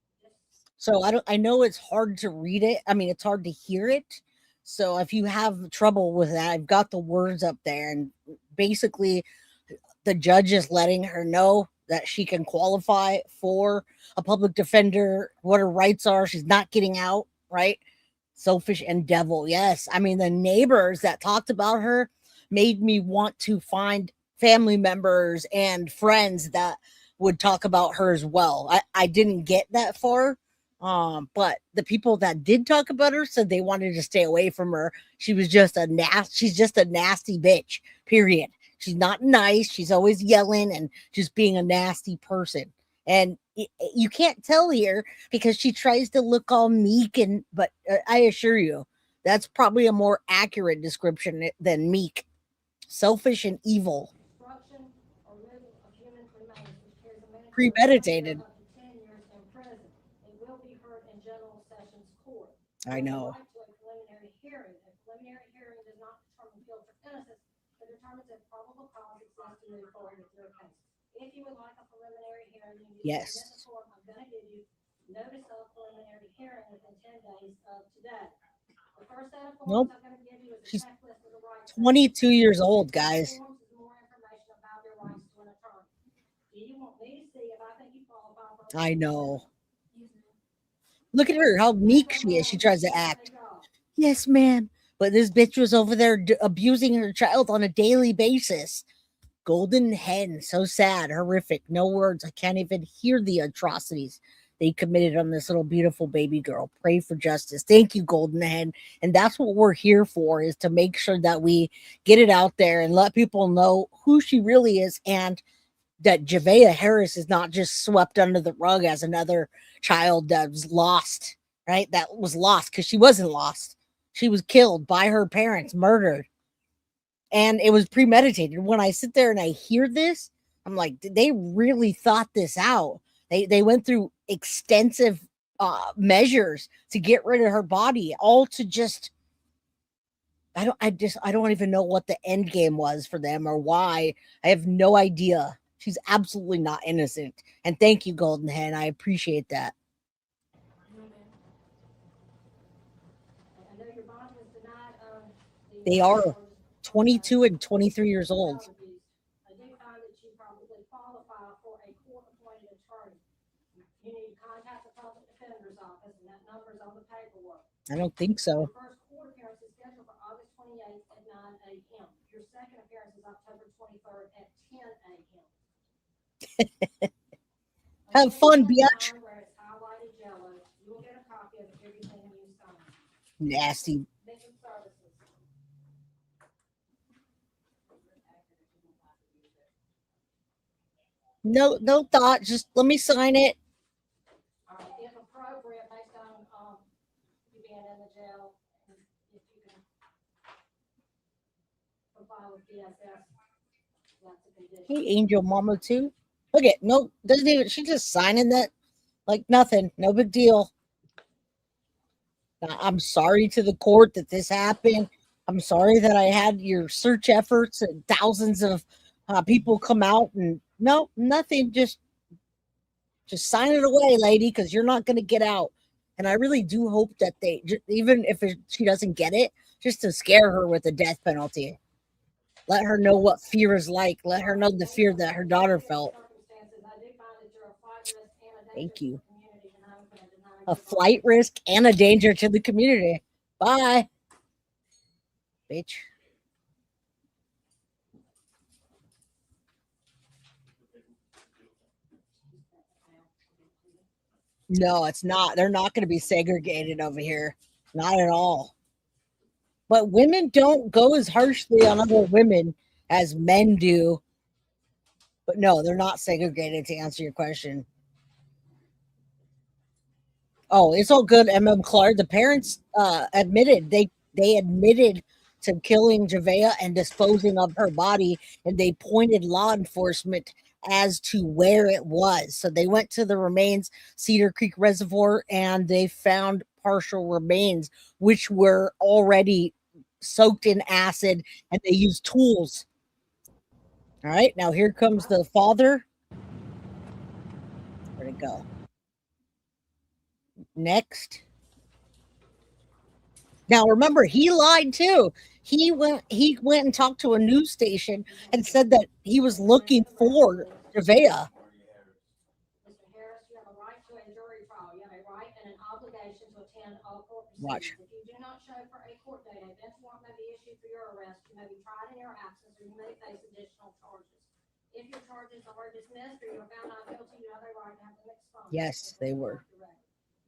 So I know it's hard to read it. I mean, it's hard to hear it. So if you have trouble with that, I've got the words up there, and basically the judge is letting her know that she can qualify for a public defender, what her rights are. She's not getting out, right? Selfish and devil. Yes. I mean, the neighbors that talked about her made me want to find family members and friends that would talk about her as well. I didn't get that far. But the people that did talk about her said they wanted to stay away from her. She's just a nasty bitch, period. She's not nice. She's always yelling and just being a nasty person. And you can't tell here because she tries to look all meek, but I assure you, that's probably a more accurate description than meek. Selfish and evil. Premeditated. I know. If you would like a preliminary hearing, yes. I'm going to give you notice of preliminary hearing within 10 days of today. The first set of forms I'm going to give you is a checklist of the rights. 22 years old, guys. More information about your rights to an attorney. Do you want me to see if I think you qualify for? I know. Look at her, how meek she is. She tries to act. Yes, ma'am. But this bitch was over there abusing her child on a daily basis. Golden hen, so sad, horrific, no words. I can't even hear the atrocities they committed on this little beautiful baby girl. Pray for justice. Thank you, Golden hen. And that's what we're here for, is to make sure that we get it out there and let people know who she really is, and that Javeayah Harris is not just swept under the rug as another child that was lost, right? That was lost because she wasn't lost. She was killed by her parents, murdered. And it was premeditated. When I sit there and I hear this, I'm like, they really thought this out. They went through extensive measures to get rid of her body, all to just, I don't even know what the end game was for them or why. I have no idea. She's absolutely not innocent. And thank you, Golden Hen. I appreciate that. They are 22 and 23 years old. I do find that you probably qualify for a court-appointed attorney. You need to contact the public defender's office, and that number's on the paperwork. I don't think so. Your first court appearance is scheduled for August 28th at 9 a.m. Your second appearance is October 23rd at 10 a.m. Have fun, biatch. You will get a copy of everything you sign. Nasty. No thought. Just let me sign it. If appropriate, based on you being in the jail, if you can comply with DSS, that's a condition. Hey, Angel Mama too. Look at doesn't even. She's just signing that like nothing. No big deal. I'm sorry to the court that this happened. I'm sorry that I had your search efforts and thousands of people come out and. No, nothing. Just sign it away, lady, because you're not going to get out. And I really do hope that even if she doesn't get it, just to scare her with the death penalty. Let her know what fear is like. Let her know the fear that her daughter felt. Thank you. A flight risk and a danger to the community. Bye, bitch. No, it's not. They're not going to be segregated over here. Not at all. But women don't go as harshly on other women as men do. But no, they're not segregated, to answer your question. Oh, it's all good, MM Clark. The parents admitted they admitted to killing Javeayah and disposing of her body, and they pointed law enforcement as to where it was. So they went to the remains, Cedar Creek Reservoir, and they found partial remains, which were already soaked in acid, and they used tools. All right, now here comes the father. Where'd it go? Next. Now remember, he lied too. He went and talked to a news station and said that he was looking for Javeayah. obligation to attend all court Watch. proceedings. If you do not show for a court date, a bench warrant may be issued for your arrest. You may be tried in your absence, or you may face additional charges. If your charges are dismissed or you are found not guilty, you have a right to have them expunged. Yes, they were.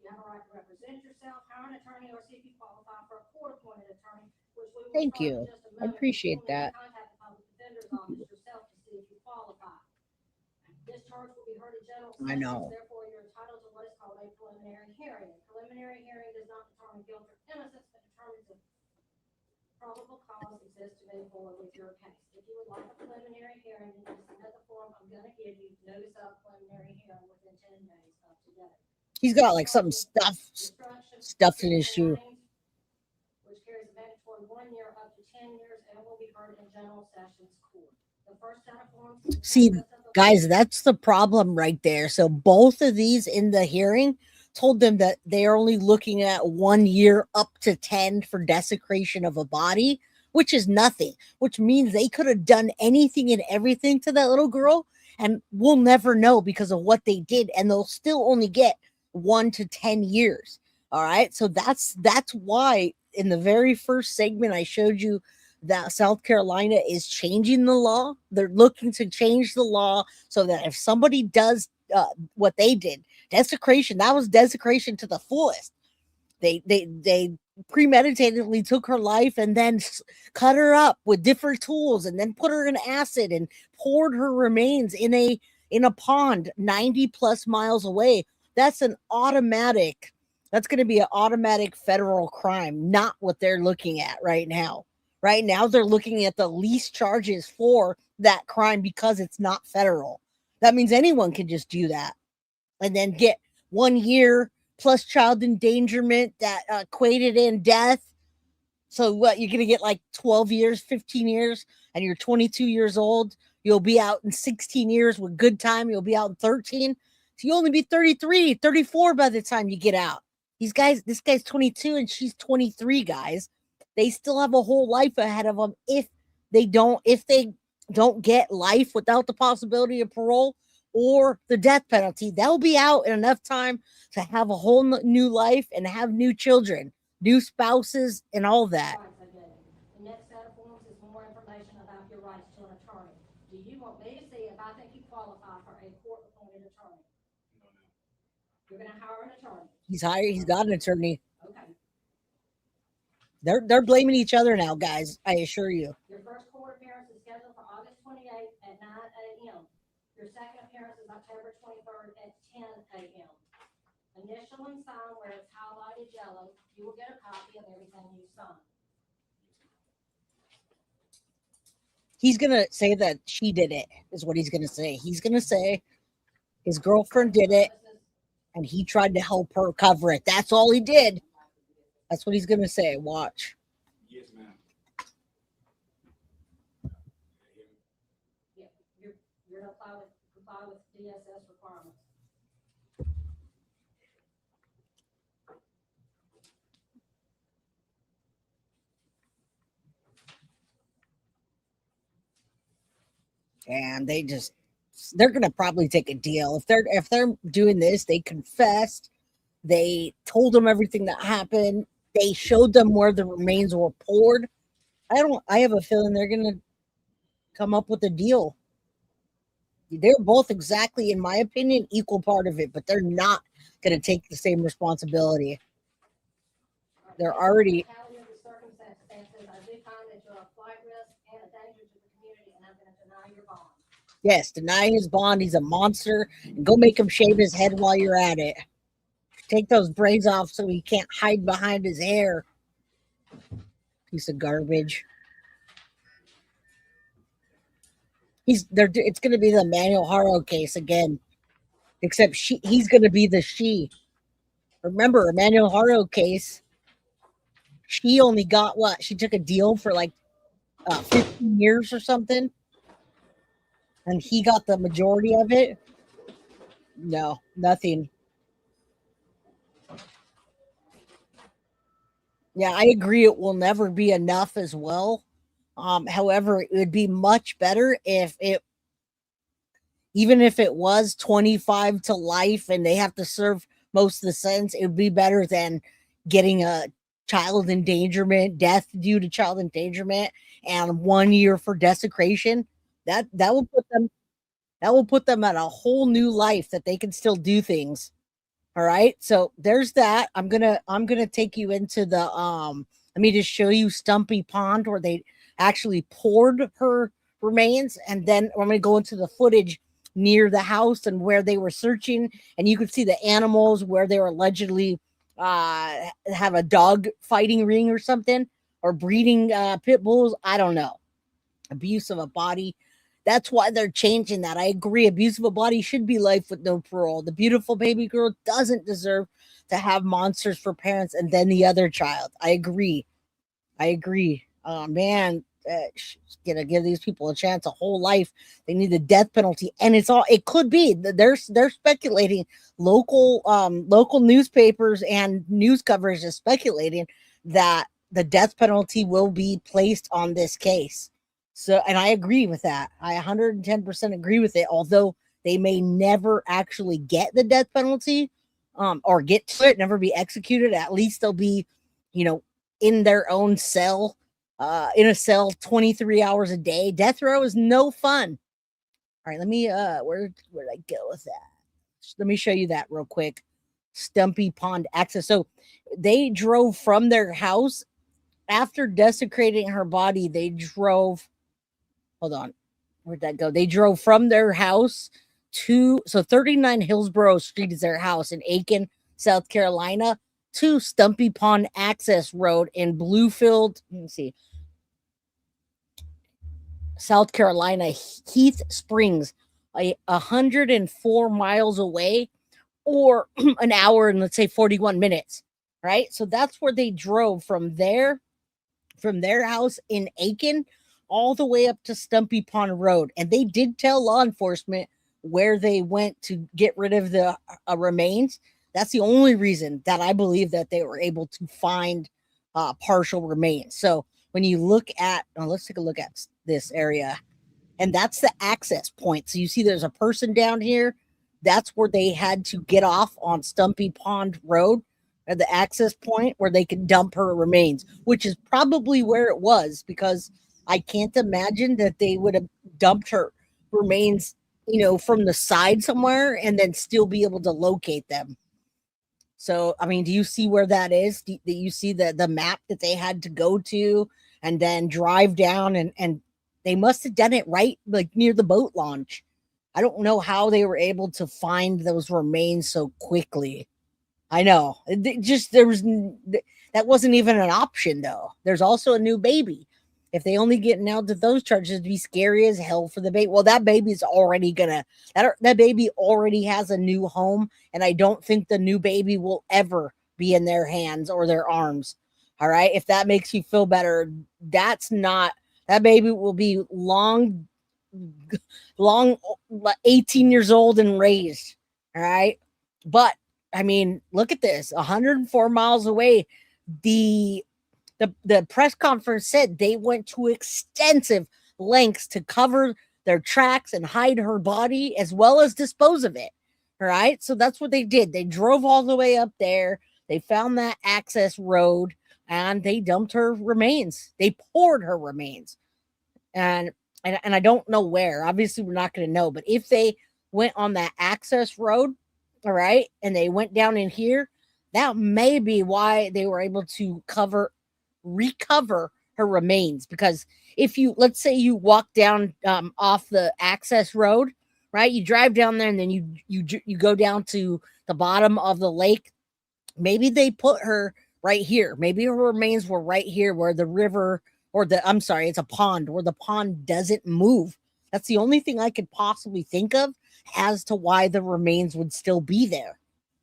You have a right to represent yourself, hire an attorney, or see if you qualify for a court-appointed attorney, which we will Thank start in you. just a I moment. appreciate You will that. need to contact the public defender's office yourself to see if you qualify. This charge will be heard in general I sessions, know. therefore you're entitled to what is called a preliminary hearing. A preliminary hearing does not determine guilt or innocence, but determines if probable cause exists to move forward with your case. If you would like a preliminary hearing, then you submit the form I'm gonna give you, notice of preliminary hearing within 10 days of today. He's got like some stuffed in his shoe. Which carries a mandatory 1 year up to 10 years and will be heard in general sessions court. The first set of forms. See, guys, that's the problem right there. So both of these in the hearing told them that they're only looking at 1 year up to 10 for desecration of a body, which is nothing, which means they could have done anything and everything to that little girl, and we'll never know because of what they did, and they'll still only get 1 to 10 years. All right. So that's why in the very first segment I showed you that South Carolina is changing the law. They're looking to change the law so that if somebody does what they did, desecration, that was desecration to the fullest. They premeditatedly took her life and then cut her up with different tools and then put her in acid and poured her remains in a pond 90 plus miles away. That's going to be an automatic federal crime, not what they're looking at right now. Right now, they're looking at the least charges for that crime because it's not federal. That means anyone can just do that and then get 1 year plus child endangerment that equated in death. So what, you're going to get like 12 years, 15 years, and you're 22 years old. You'll be out in 16 years with good time. You'll be out in 13. So you'll only be 33, 34 by the time you get out. This guy's 22 and she's 23, guys. They still have a whole life ahead of them if they don't get life without the possibility of parole or the death penalty. They'll be out in enough time to have a whole new life and have new children, new spouses, and all that. The next set of forms is more information about your rights to an attorney. Do you want me to see if I think you qualify for a court-appointed attorney? You're going to hire an attorney. He's got an attorney. Okay. They're blaming each other now, guys. I assure you. Your first court appearance is scheduled for August 28th at 9 a.m. Your second appearance is October 23rd at 10 a.m. Initial and sign where it's highlighted yellow. You will get a copy of everything you sign. He's going to say that she did it, is what he's going to say. He's going to say his girlfriend did it, and he tried to help her cover it. That's all he did. That's what he's going to say. Watch. Yes, ma'am. Yeah, you're going to comply with DSS requirements. And they're going to probably take a deal. If they're doing this, they confessed. They told them everything that happened. They showed them where the remains were poured. I have a feeling they're going to come up with a deal. They're both exactly, in my opinion, equal part of it, but they're not going to take the same responsibility. They're already. I do find that you're a flight risk and a danger to the community, and I'm going to deny your bond. Yes, deny his bond. He's a monster. And go make him shave his head while you're at it. Take those braids off so he can't hide behind his hair. Piece of garbage. It's going to be the Manuel Haro case again, except he's going to be the she. Remember, Manuel Haro case. She only got what? She took a deal for like 15 years or something, and he got the majority of it. No, nothing. Yeah, I agree. It will never be enough as well. However, it would be much better even if it was 25 to life and they have to serve most of the sense. It would be better than getting a child endangerment, death due to child endangerment, and 1 year for desecration. That will put them at a whole new life that they can still do things. All right. So there's that. I'm gonna take you into the let me just show you Stumpy Pond where they actually poured her remains, and then I'm gonna go into the footage near the house and where they were searching, and you could see the animals where they were allegedly have a dog fighting ring or something, or breeding pit bulls. I don't know. Abuse of a body. That's why they're changing that. I agree. Abuse of a body should be life with no parole. The beautiful baby girl doesn't deserve to have monsters for parents and then the other child. I agree. Man, gonna give these people a chance, a whole life. They need the death penalty, and it could be. They're speculating. Local newspapers and news coverage is speculating that the death penalty will be placed on this case. So, and I agree with that. I 110% agree with it. Although they may never actually get the death penalty, or get to it, never be executed. At least they'll be, in their own cell, in a cell 23 hours a day. Death row is no fun. All right, let me, where'd I go with that? Let me show you that real quick. Stumpy Pond access. So they drove from their house after desecrating her body. They drove, hold on, where'd that go? They drove from their house to, so 39 Hillsborough Street is their house in Aiken, South Carolina, to Stumpy Pond Access Road in Bluefield, let me see, South Carolina, Heath Springs, 104 miles away, or an hour and let's say 41 minutes, right? So that's where they drove from their house in Aiken all the way up to Stumpy Pond Road. And they did tell law enforcement where they went to get rid of the remains. That's the only reason that I believe that they were able to find partial remains. So when you look at, let's take a look at this area, and that's the access point. So you see there's a person down here. That's where they had to get off on Stumpy Pond Road, at the access point where they could dump her remains, which is probably where it was, because I can't imagine that they would have dumped her remains, from the side somewhere and then still be able to locate them. So, I mean, do you see where that is? Do you see the map that they had to go to and then drive down, and they must have done it right, like near the boat launch. I don't know how they were able to find those remains so quickly. I know. That wasn't even an option, though. There's also a new baby. If they only get nailed to those charges, it'd be scary as hell for the baby. Well, that baby's already that baby already has a new home, and I don't think the new baby will ever be in their hands or their arms. All right. If that makes you feel better, that baby will be long 18 years old and raised. All right. But I mean, look at this, 104 miles away. The press conference said they went to extensive lengths to cover their tracks and hide her body as well as dispose of it. All right. So that's what they did. They drove all the way up there. They found that access road and they dumped her remains. They poured her remains. And I don't know where. Obviously, we're not going to know. But if they went on that access road, all right, and they went down in here, that may be why they were able to recover her remains. Because if let's say you walk down off the access road, right, you drive down there and then you go down to the bottom of the lake, maybe they put her right here. Maybe her remains were right here where the river, it's a pond where the pond doesn't move. That's the only thing I could possibly think of as to why the remains would still be there.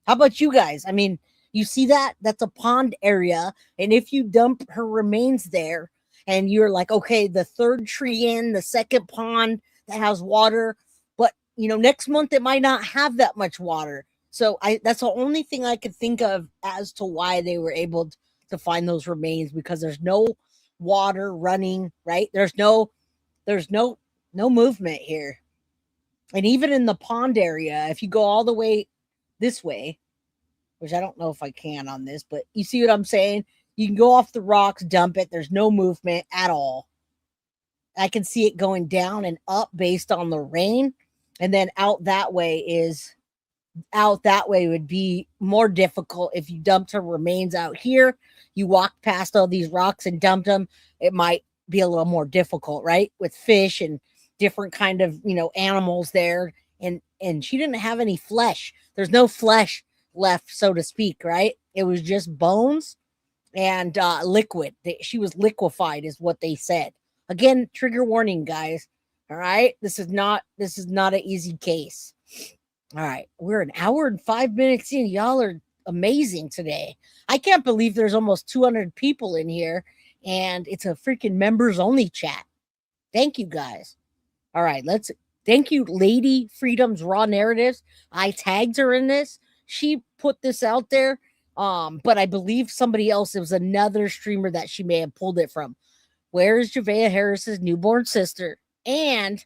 How about you guys? I mean, you see that? That's a pond area. And if you dump her remains there and you're like, okay, the third tree in, the second pond that has water, but next month it might not have that much water. So that's the only thing I could think of as to why they were able to find those remains, because there's no water running, right? There's no movement here. And even in the pond area, if you go all the way this way, which I don't know if I can on this, but you see what I'm saying? You can go off the rocks, dump it. There's no movement at all. I can see it going down and up based on the rain. And then out that way would be more difficult. If you dumped her remains out here, you walked past all these rocks and dumped them, it might be a little more difficult, right? With fish and different kind of, animals there. And she didn't have any flesh. There's no flesh left, so to speak, right? It was just bones and liquid. She was liquefied is what they said. Again, trigger warning, guys. All right. This is not an easy case. All right. We're an hour and 5 minutes in. Y'all are amazing today. I can't believe there's almost 200 people in here and it's a freaking members only chat. Thank you guys. All right. Thank you, Lady Freedom's Raw Narratives. I tagged her in this. She put this out there. But I believe somebody else, it was another streamer that she may have pulled it from. Where is Javeayah Harris's newborn sister? And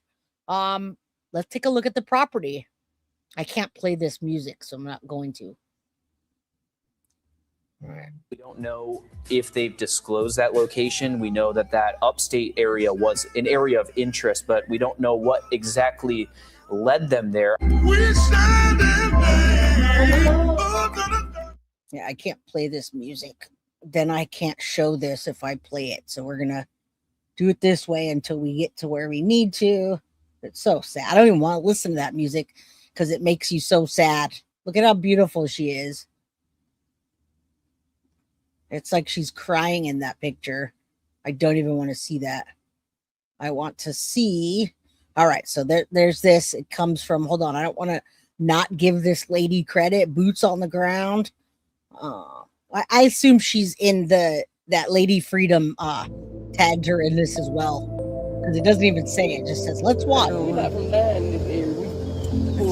let's take a look at the property. I can't play this music, so I'm not going to. All right. We don't know if they've disclosed that location. We know that upstate area was an area of interest, but we don't know what exactly led them there. Yeah, I can't play this music. Then I can't show this if I play it. So we're going to do it this way until we get to where we need to. It's so sad. I don't even want to listen to that music because it makes you so sad. Look at how beautiful she is. It's like she's crying in that picture. I don't even want to see that. I want to see. All right. So there's this. It comes from, hold on. I don't want to not give this lady credit. Boots on the ground. I assume she's in that Lady Freedom tagged her in this as well. Because it doesn't even say it. It just says, let's watch. Yeah,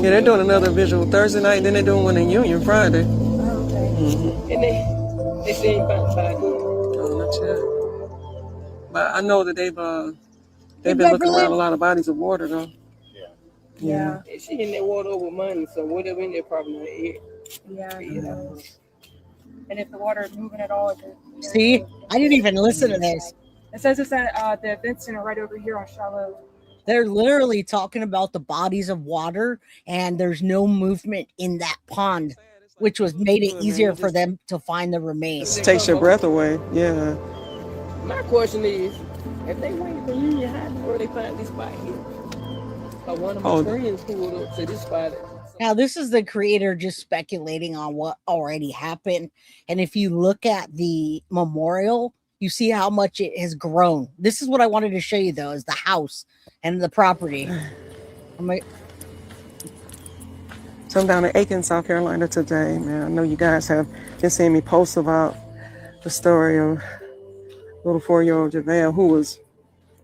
they're doing another visual Thursday night, then they're doing one in Union Friday. Oh, okay. Mm-hmm. And they say about not yet. But I know that they've been looking around a lot of bodies of water though. Yeah. She in that water over money, so whatever in there probably not it. Yeah. And if the water is moving at all, see, I didn't even listen to this. It says it's at the event center right over here on Shallow. They're literally talking about the bodies of water, and there's no movement in that pond, which made it easier for them to find the remains. It takes your breath away. Yeah. My question is, if they waited for Union High before they find this spot here, one of my friends pulled up to this spot. Now, this is the creator just speculating on what already happened. And if you look at the memorial, you see how much it has grown. This is what I wanted to show you, though, is the house and the property. So I'm down in Aiken, South Carolina today, man. I know you guys have been seeing me post about the story of little 4-year-old Javeayah, who was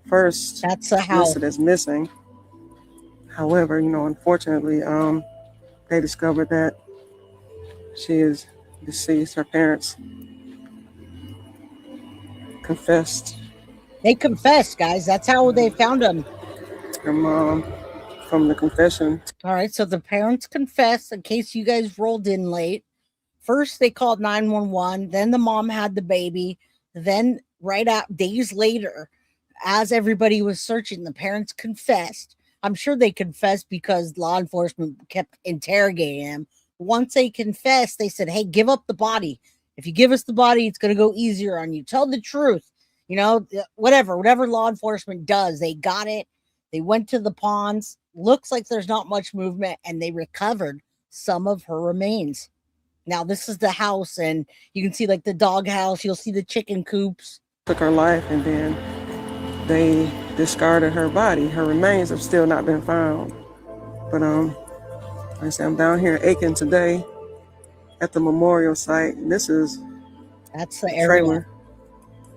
first listed as missing. However, unfortunately, they discovered that she is deceased. Her parents confessed. They confessed, guys. That's how they found them. Her mom, from the confession. All right, so the parents confessed in case you guys rolled in late. First, they called 911. Then the mom had the baby. Then days later, as everybody was searching, the parents confessed. I'm sure they confessed because law enforcement kept interrogating them. Once they confessed, they said, hey, give up the body. If you give us the body, it's going to go easier on you. Tell the truth. Whatever law enforcement does, they got it. They went to the ponds. Looks like there's not much movement, and they recovered some of her remains. Now, this is the house, and you can see like the dog house. You'll see the chicken coops. Took her life, and then they discarded her body. Her remains have still not been found. But like I said, I'm down here in Aiken today at the memorial site. And that's the trailer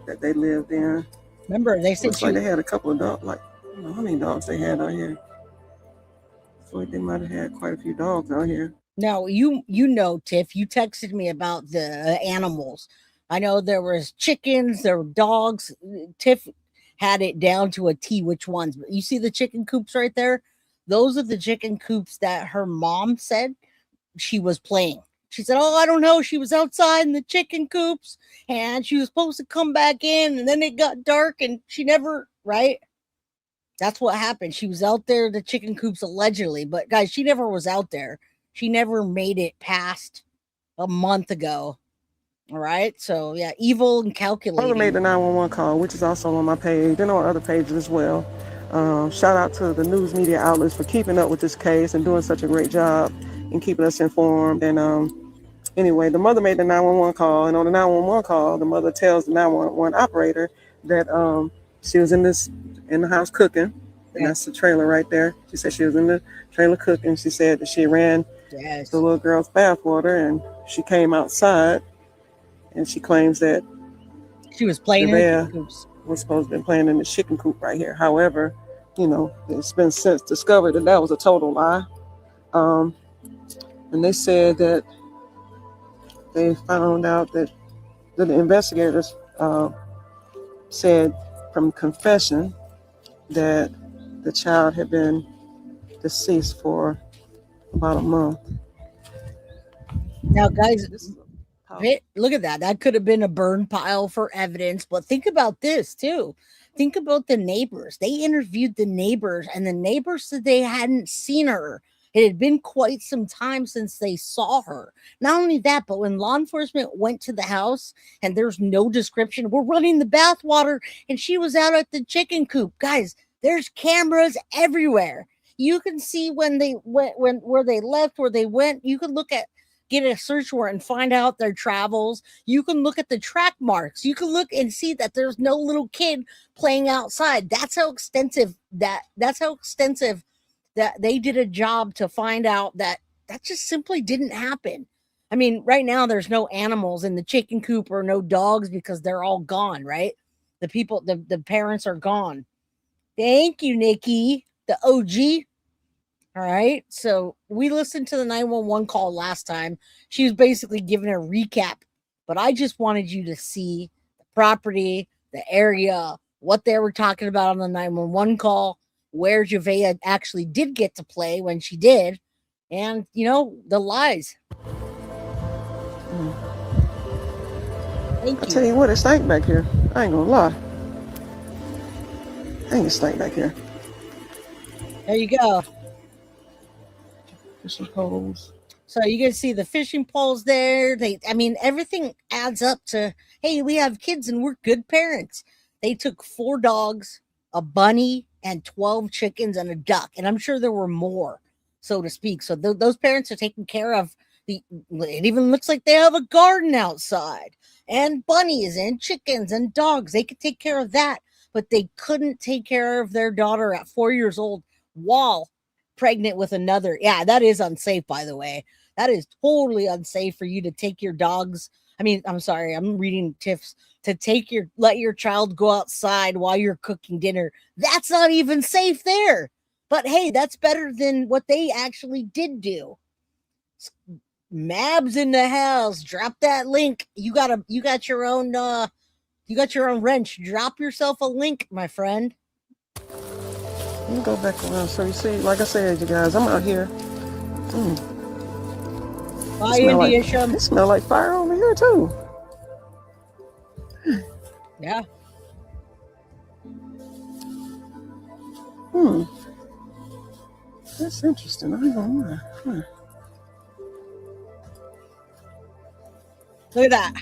that they lived in. Remember, they said looks like they had a couple of dogs. Like, I don't know how many dogs they had out here. I feel like they might have had quite a few dogs out here. Now, Tiff, you texted me about the animals. I know there was chickens, there were dogs. Tiff had it down to a T which ones. But you see the chicken coops right there? Those are the chicken coops that her mom said she was playing. She said, oh, I don't know. She was outside in the chicken coops and she was supposed to come back in and then it got dark and she never, right? That's what happened. She was out there, the chicken coops allegedly, but guys, she never was out there. She never made it past a month ago. All right. So yeah, evil and calculating. Mother made the 911 call, which is also on my page and on other pages as well. Shout out to the news media outlets for keeping up with this case and doing such a great job and keeping us informed. And anyway, the mother made the 911 call, and on the 911 call, the mother tells the 911 operator that she was in the house cooking, and that's the trailer right there. She said she was in the trailer cooking. She said that she ran the little girl's bathwater, and she came outside, and she claims that she was playing in the coops. Was supposed to be playing in the chicken coop right here. However, it's been since discovered that was a total lie. And they said that they found out that the investigators said from confession that the child had been deceased for about a month. Now, guys, look at that. That could have been a burn pile for evidence. But think about this, too. Think about the neighbors. They interviewed the neighbors, and the neighbors said they hadn't seen her. It had been quite some time since they saw her. Not only that, but when law enforcement went to the house and there's no description, we're running the bathwater and she was out at the chicken coop. Guys, there's cameras everywhere. You can see when they went, where they left, where they went. You can get a search warrant and find out their travels. You can look at the track marks. You can look and see that there's no little kid playing outside. That's how extensive that they did a job to find out that just simply didn't happen. I mean, right now there's no animals in the chicken coop or no dogs because they're all gone, right? The parents are gone. Thank you, Nikki, the OG. All right. So we listened to the 911 call last time. She was basically giving a recap, but I just wanted you to see the property, the area, what they were talking about on the 911 call, where Javeayah actually did get to play when she did, and, the lies. Thank you. I tell you what, it stank back here. I ain't gonna lie. I ain't it stank back here. There you go. Fishing poles. So you can see the fishing poles there. Everything adds up to, hey, we have kids and we're good parents. They took 4 dogs, a bunny, and 12 chickens and a duck. And I'm sure there were more, so to speak. So those parents are taking care of it even looks like they have a garden outside and bunnies and chickens and dogs. They could take care of that, but they couldn't take care of their daughter at 4 years old while pregnant with another. Yeah, that is unsafe, by the way. That is totally unsafe for you to take your dogs. I'm sorry, I'm reading tips to let your child go outside while you're cooking dinner. That's not even safe there. But hey, that's better than what they actually did do. Mab's in the house. Drop that link. You got your own wrench. Drop yourself a link, my friend. Let me go back around. So you see, like I said, you guys, I'm out here. Bye, India Shum. It smells like fire over here too. Yeah. That's interesting. I ain't gonna lie. Look at that.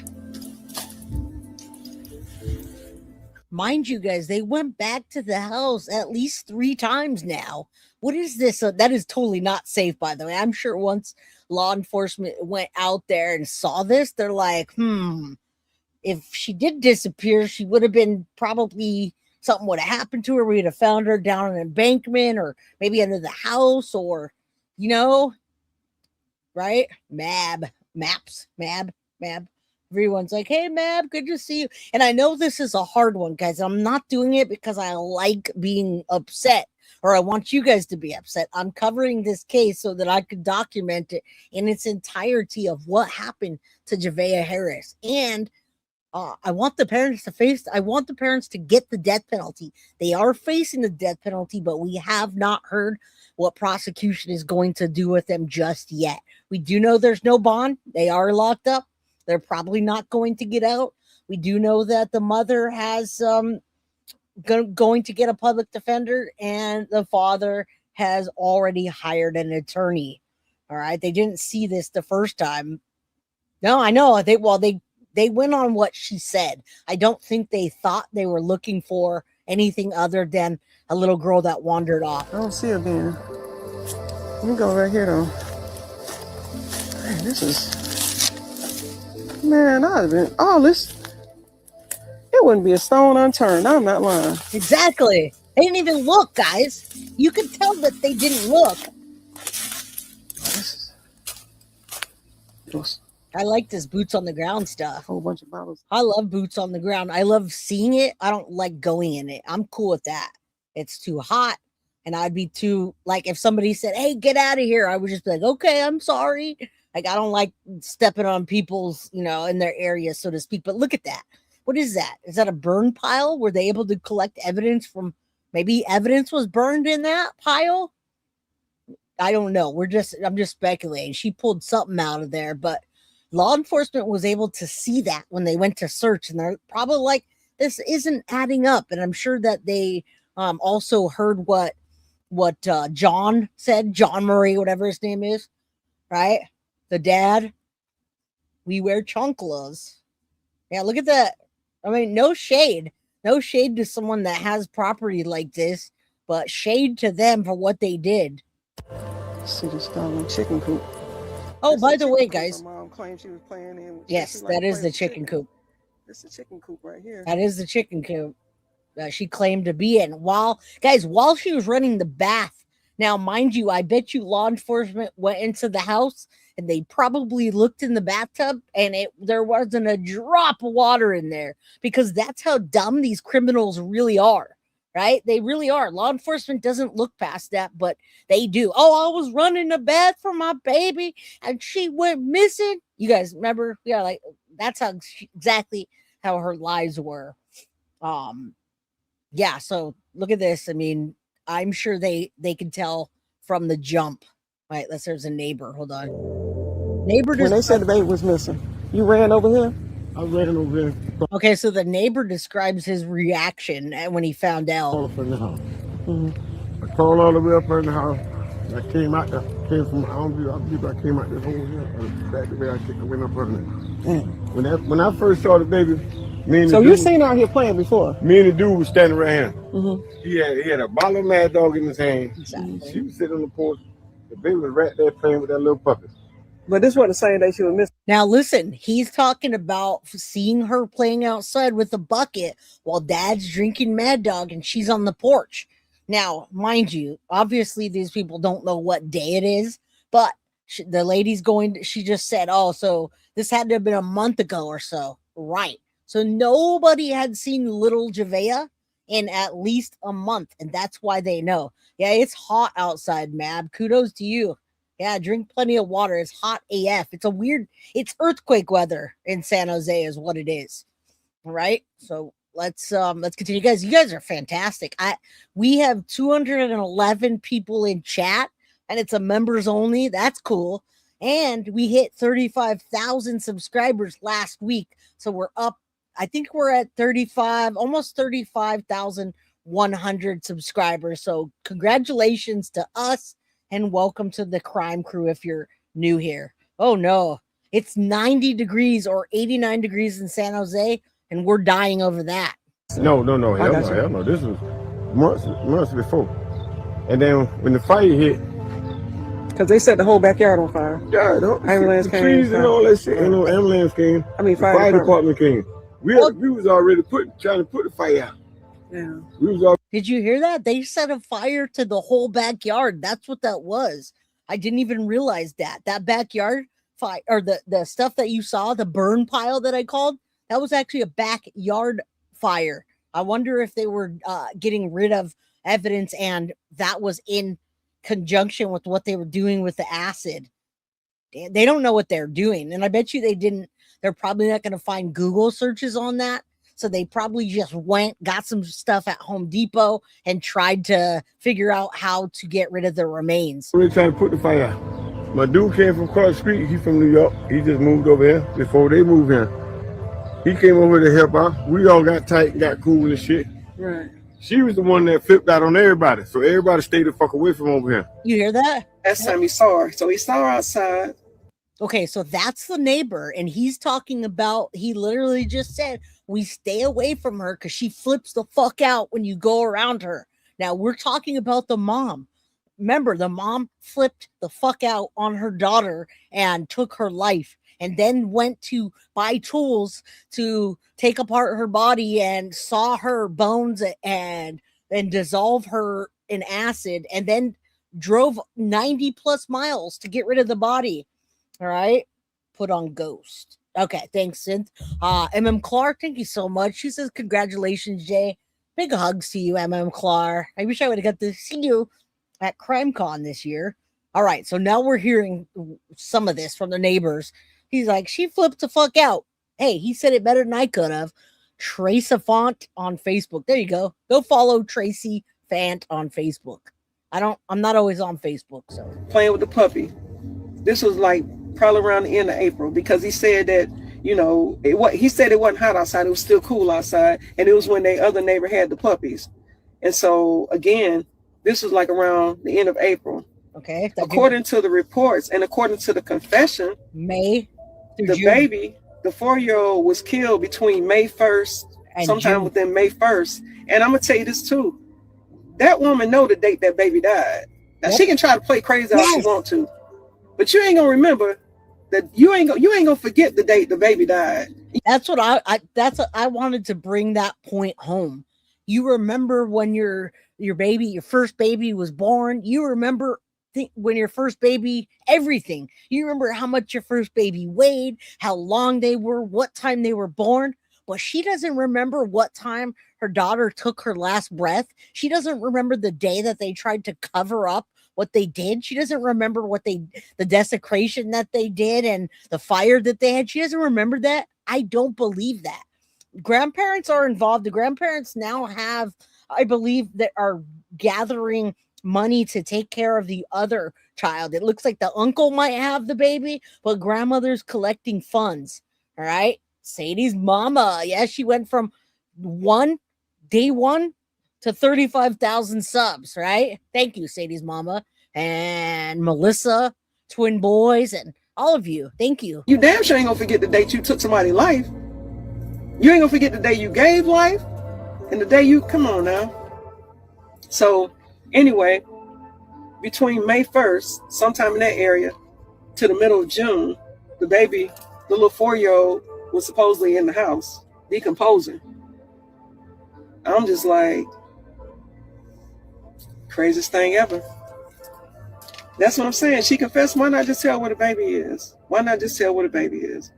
Mind you, guys, they went back to the house at least 3 times now. What is this? That is totally not safe, by the way. I'm sure once law enforcement went out there and saw this, they're like, if she did disappear, she would have been probably something would have happened to her. We'd have found her down an embankment or maybe under the house or, right? Mab. Everyone's like, hey, Mab, good to see you. And I know this is a hard one, guys. I'm not doing it because I like being upset or I want you guys to be upset. I'm covering this case so that I could document it in its entirety of what happened to Javeayah Harris. And I want the parents to get the death penalty. They are facing the death penalty, but we have not heard what prosecution is going to do with them just yet. We do know there's no bond. They are locked up. They're probably not going to get out. We do know that the mother has going to get a public defender, and the father has already hired an attorney. All right. They didn't see this the first time. No, I know. They went on what she said. I don't think they thought they were looking for anything other than a little girl that wandered off. I don't see her then. Let me go right here though. Man, this is, man, I'd have been all this. It wouldn't be a stone unturned. I'm not lying. Exactly. They didn't even look, guys. You could tell that they didn't look. I like this boots on the ground stuff. A whole bunch of bottles. I love boots on the ground. I love seeing it. I don't like going in it. I'm cool with that. It's too hot. And I'd be too, like, if somebody said, hey, get out of here, I would just be like, okay, I'm sorry. Like, I don't like stepping on people's, in their area, so to speak. But look at that. What is that? Is that a burn pile? Were they able to collect evidence from, maybe evidence was burned in that pile? I don't know. I'm just speculating. She pulled something out of there, but law enforcement was able to see that when they went to search, and they're probably like, this isn't adding up. And I'm sure that they also heard what John said, Johmarea, whatever his name is, right? The dad. We wear chanclas. Yeah, look at that. I mean, no shade to someone that has property like this, but shade to them for what they did. See this dog chicken coop. Oh, by the way, guys. My mom claimed she was playing in. Yes, that is the chicken coop. That's the chicken coop right here. That is the chicken coop that she claimed to be in. While she was running the bath. Now, mind you, I bet you law enforcement went into the house and they probably looked in the bathtub and there wasn't a drop of water in there, because that's how dumb these criminals really are, right? They really are. Law enforcement doesn't look past that, but they do. Oh, I was running the bath for my baby and she went missing. You guys remember? Yeah, like that's exactly how her lies were. Yeah, so look at this. I mean, I'm sure they can tell from the jump. Right, there's a neighbor. Hold on. Neighbor when they said the baby was missing, you ran over here? I ran over here. Okay, so the neighbor describes his reaction when he found out. From the house. Mm-hmm. I crawled all the way up in the house. I came out there, I believe I came out this hole here. Back the way I went up on it. When I first saw the baby, so you seen out here playing before? Me and the dude was standing right here. Mm-hmm. He had a bottle of Mad Dog in his hand. Exactly. She was sitting on the porch. The baby was right there playing with that little puppy. But this wasn't the same day she was missing. Now listen, he's talking about seeing her playing outside with a bucket while dad's drinking Mad Dog and she's on the porch. Now, mind you, obviously these people don't know what day it is, but the lady's she just said, oh, so this had to have been a month ago or so. Right. So nobody had seen little Javeayah in at least a month, and that's why they know. Yeah, it's hot outside, Mab. Kudos to you. Yeah, drink plenty of water. It's hot AF. It's earthquake weather in San Jose is what it is. All right. So let's continue. Guys, you guys are fantastic. We have 211 people in chat, and it's a members only. That's cool. And we hit 35,000 subscribers last week. So we're up. I think we're at 35, almost 35,100 subscribers. So congratulations to us and welcome to the crime crew if you're new here. Oh no, it's 90 degrees or 89 degrees in San Jose and we're dying over that. No. Hell no. This was months before. And then when the fire hit, because they set the whole backyard on fire. Yeah, ambulance came. Trees and all that shit. And no ambulance came. I mean, fire department came. We was already trying to put the fire out. Yeah. Did you hear that? They set a fire to the whole backyard. That's what that was. I didn't even realize that. That backyard fire, or the stuff that you saw, the burn pile that I called, that was actually a backyard fire. I wonder if they were getting rid of evidence and that was in conjunction with what they were doing with the acid. They don't know what they're doing. And I bet you they didn't they're probably not going to find Google searches on that. So they probably just went, got some stuff at Home Depot, and tried to figure out how to get rid of the remains. We're trying to put the fire out. My dude came from across the street. He's from New York. He just moved over here before they moved here. He came over to help out. We all got tight and got cool and shit. Right. She was the one that flipped out on everybody. So everybody stayed the fuck away from over here. You hear that? Last time he saw her. So he saw her outside. Okay, so that's the neighbor, and he's talking about, he literally just said, we stay away from her because she flips the fuck out when you go around her. Now, we're talking about the mom. Remember, the mom flipped the fuck out on her daughter and took her life, and then went to buy tools to take apart her body and saw her bones and dissolve her in acid, and then drove 90 plus miles to get rid of the body. All right. Put on ghost. Okay. Thanks, Synth. Clark, thank you so much. She says, congratulations, Jay. Big hugs to you, Clark. I wish I would have got to see you at CrimeCon this year. All right. So now we're hearing some of this from the neighbors. He's like, she flipped the fuck out. Hey, he said it better than I could have. Trace a Font on Facebook. There you go. Go follow Tracy Fant on Facebook. I'm not always on Facebook. So playing with the puppy. This was like probably around the end of April, because he said that, he said it wasn't hot outside. It was still cool outside. And it was when the other neighbor had the puppies. And so again, this was like around the end of April. Okay. According to the reports and according to the confession, May the June. Baby, the 4-year-old, was killed between May 1st, and sometime June. Within May 1st. And I'm gonna tell you this too. That woman know the date that baby died. Now she can try to play crazy all she want to, but you ain't gonna remember that. You ain't gonna forget the date the baby died. That's what I wanted to bring that point home. You remember when your first baby was born. You remember when your first baby, everything. You remember how much your first baby weighed, how long they were, what time they were born. But she doesn't remember what time her daughter took her last breath. She doesn't remember the day that they tried to cover up what they did. She doesn't remember the desecration that they did and the fire that they had. She doesn't remember that. I don't believe that. Grandparents are involved. The grandparents now have, I believe, that are gathering money to take care of the other child. It looks like the uncle might have the baby, but grandmother's collecting funds. All right. Sadie's mama. Yeah, she went from day one to 35,000 subs, right? Thank you, Sadie's mama. And Melissa, twin boys, and all of you. Thank you. You damn sure ain't gonna forget the date you took somebody's life. You ain't gonna forget the day you gave life and the day you, come on now. So anyway, between May 1st, sometime in that area, to the middle of June, the baby, the little 4-year-old, was supposedly in the house decomposing. I'm just like, craziest thing ever. That's what I'm saying. She confessed. Why not just tell what a baby is? Why not just tell what a baby is?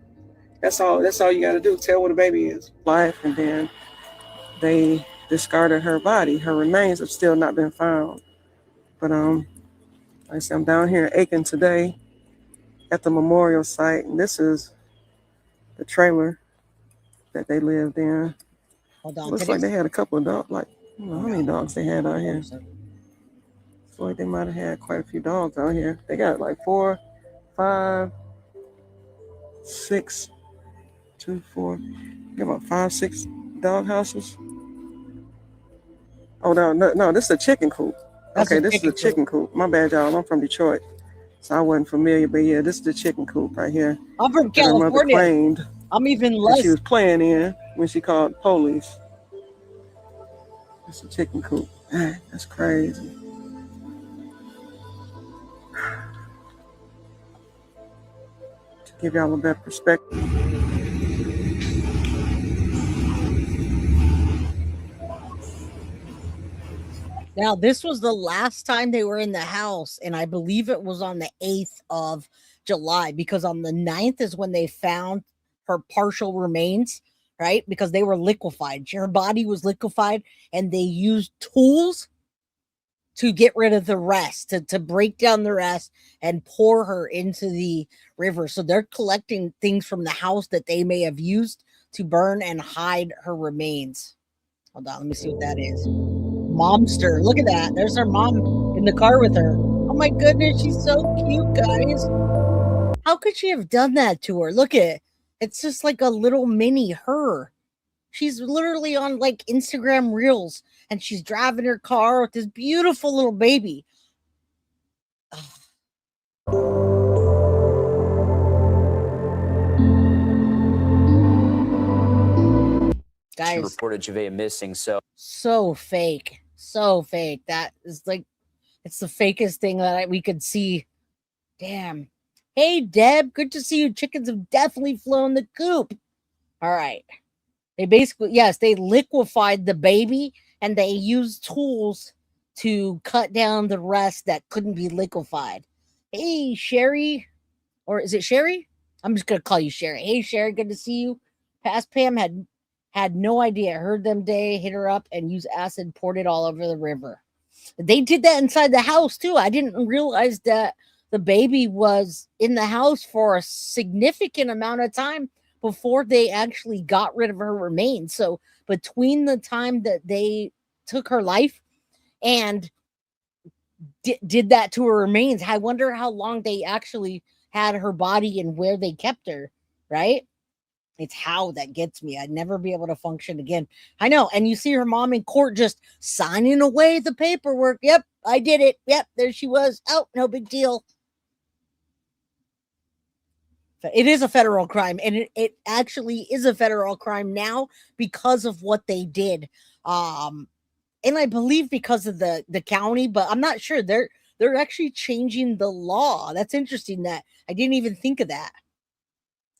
That's all you got to do. Tell what a baby is. Life, and then they discarded her body. Her remains have still not been found. But like I said, I'm down here in Aiken today at the memorial site, and this is the trailer that they lived in. Hold on. Looks like they had a couple of dogs. Like, I don't know how many dogs they had out here. Looks like they might have had quite a few dogs out here. They got like 4, 5, 6, 2, 4. Got about 5, 6 dog houses. Oh no! This is a chicken coop. Okay, this is a chicken coop. My bad, y'all. I'm from Detroit, so I wasn't familiar. But yeah, this is the chicken coop right here. I'm from California. Claimed I'm even less. She was playing in when she called the police. It's a chicken coop. Man, that's crazy. To give y'all a better perspective. Now, this was the last time they were in the house, and I believe it was on the 8th of July, because on the 9th is when they found her partial remains, right? Because they were liquefied. Her body was liquefied, and they used tools to get rid of the rest, to break down the rest and pour her into the river. So they're collecting things from the house that they may have used to burn and hide her remains. Hold on, let me see what that is. Momster, look at that. There's her mom in the car with her. Oh my goodness, she's so cute, guys. How could she have done that to her? Look at it. It's just like a little mini her. She's literally on like Instagram Reels, and she's driving her car with this beautiful little baby. Guys, she reported Javeayah missing. So fake. So fake. That is like, it's the fakest thing that we could see. Damn. Hey, Deb, good to see you. Chickens have definitely flown the coop. All right. They basically, yes, they liquefied the baby and they used tools to cut down the rest that couldn't be liquefied. Hey, Sherry, or is it Sherry? I'm just going to call you Sherry. Hey, Sherry, good to see you. Past Pam had no idea. Heard them day, hit her up and used acid, poured it all over the river. They did that inside the house too. I didn't realize that the baby was in the house for a significant amount of time before they actually got rid of her remains. So between the time that they took her life and did that to her remains, I wonder how long they actually had her body and where they kept her, right? It's how that gets me. I'd never be able to function again. I know. And you see her mom in court just signing away the paperwork. Yep, I did it. Yep, there she was. Oh, no big deal. It is a federal crime, and it actually is a federal crime now because of what they did. And I believe because of the county, but I'm not sure. They're actually changing the law. That's interesting that I didn't even think of that.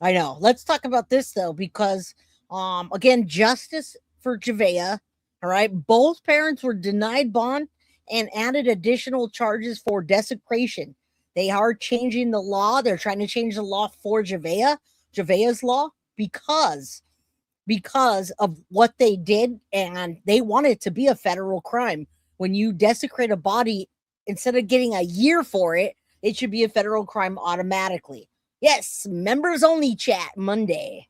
I know. Let's talk about this though, because again, justice for Javeayah. All right. Both parents were denied bond and added additional charges for desecration. They are changing the law. They're trying to change the law for Javeayah's law, because of what they did, and they want it to be a federal crime. When you desecrate a body, instead of getting a year for it, it should be a federal crime automatically. Yes, members only chat Monday.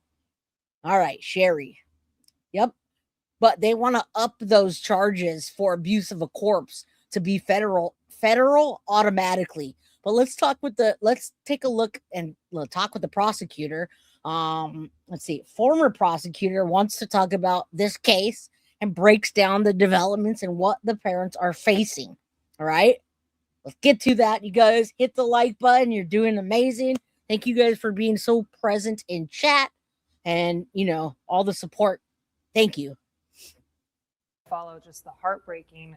All right, Sherry. Yep. But they want to up those charges for abuse of a corpse to be federal automatically. But let's take a look and talk with the prosecutor. Let's see. Former prosecutor wants to talk about this case and breaks down the developments and what the parents are facing. All right. Let's get to that. You guys hit the like button. You're doing amazing. Thank you guys for being so present in chat and, all the support. Thank you. Follow just the heartbreaking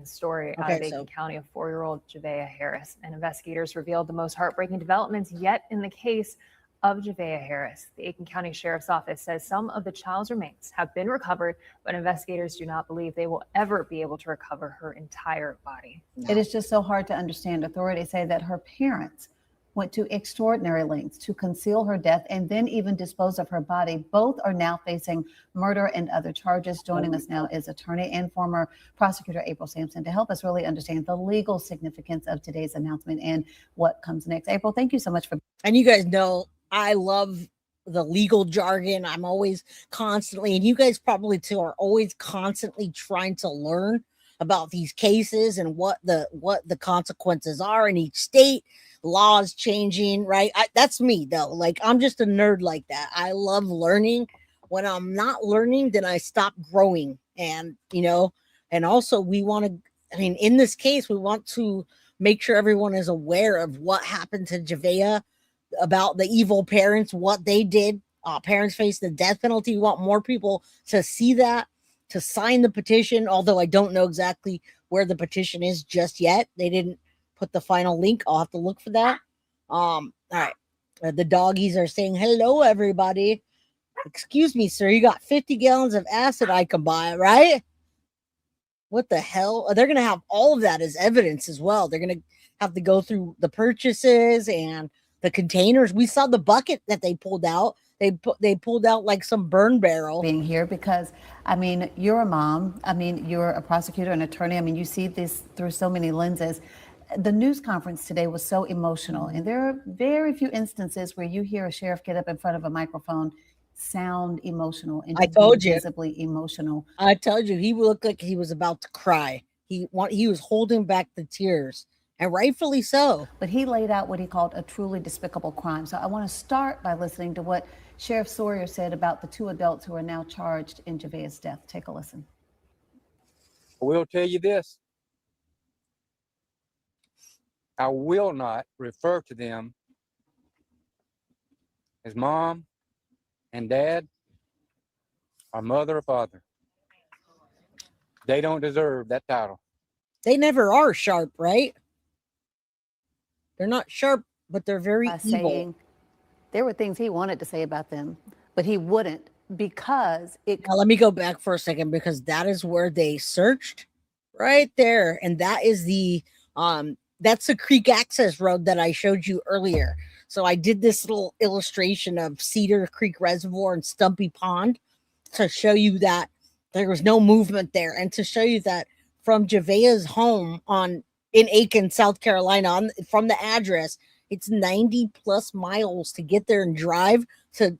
story out of Aiken County of 4-year-old Javeayah Harris. And investigators revealed the most heartbreaking developments yet in the case of Javeayah Harris. The Aiken County Sheriff's Office says some of the child's remains have been recovered, but investigators do not believe they will ever be able to recover her entire body. It is just so hard to understand. Authorities say that her parents went to extraordinary lengths to conceal her death and then even dispose of her body. Both are now facing murder and other charges. Joining us now is attorney and former prosecutor April Sampson to help us really understand the legal significance of today's announcement and what comes next. April, thank you so much for. And you guys know I love the legal jargon. I'm always constantly, and you guys probably too, are always constantly trying to learn about these cases and what the consequences are in each state. Laws changing, right? That's me though. Like, I'm just a nerd like that. I love learning. When I'm not learning, then I stop growing. And and also we want to, in this case, we want to make sure everyone is aware of what happened to Javeayah, about the evil parents, what they did. Parents face the death penalty. We want more people to see that, to sign the petition, although I don't know exactly where the petition is just yet. They didn't put the final link. I'll have to look for that. All right. The doggies are saying, hello, everybody. Excuse me, sir. You got 50 gallons of acid I can buy, right? What the hell? They're going to have all of that as evidence as well. They're going to have to go through the purchases and the containers. We saw the bucket that they pulled out. They pulled out like some burn barrel. Being here because, I mean, you're a mom. I mean, you're a prosecutor, an attorney. I mean, you see this through so many lenses. The news conference today was so emotional, and there are very few instances where you hear a sheriff get up in front of a microphone, sound emotional, and I told you, visibly emotional. I told you, he looked like he was about to cry. He was holding back the tears, and rightfully so. But he laid out what he called a truly despicable crime. So I want to start by listening to what Sheriff Sawyer said about the 2 adults who are now charged in Javeayah's death. Take a listen. I will tell you this. I will not refer to them as mom and dad or mother or father. They don't deserve that title. They never are sharp, right? They're not sharp, but they're very evil. Saying there were things he wanted to say about them, but he wouldn't because it. Now, let me go back for a second because that is where they searched right there. And that is that's the creek access road that I showed you earlier. So I did this little illustration of Cedar Creek Reservoir and Stumpy Pond to show you that there was no movement there, and to show you that from Javeayah's home in Aiken, South Carolina, from the address, it's 90 plus miles to get there and drive to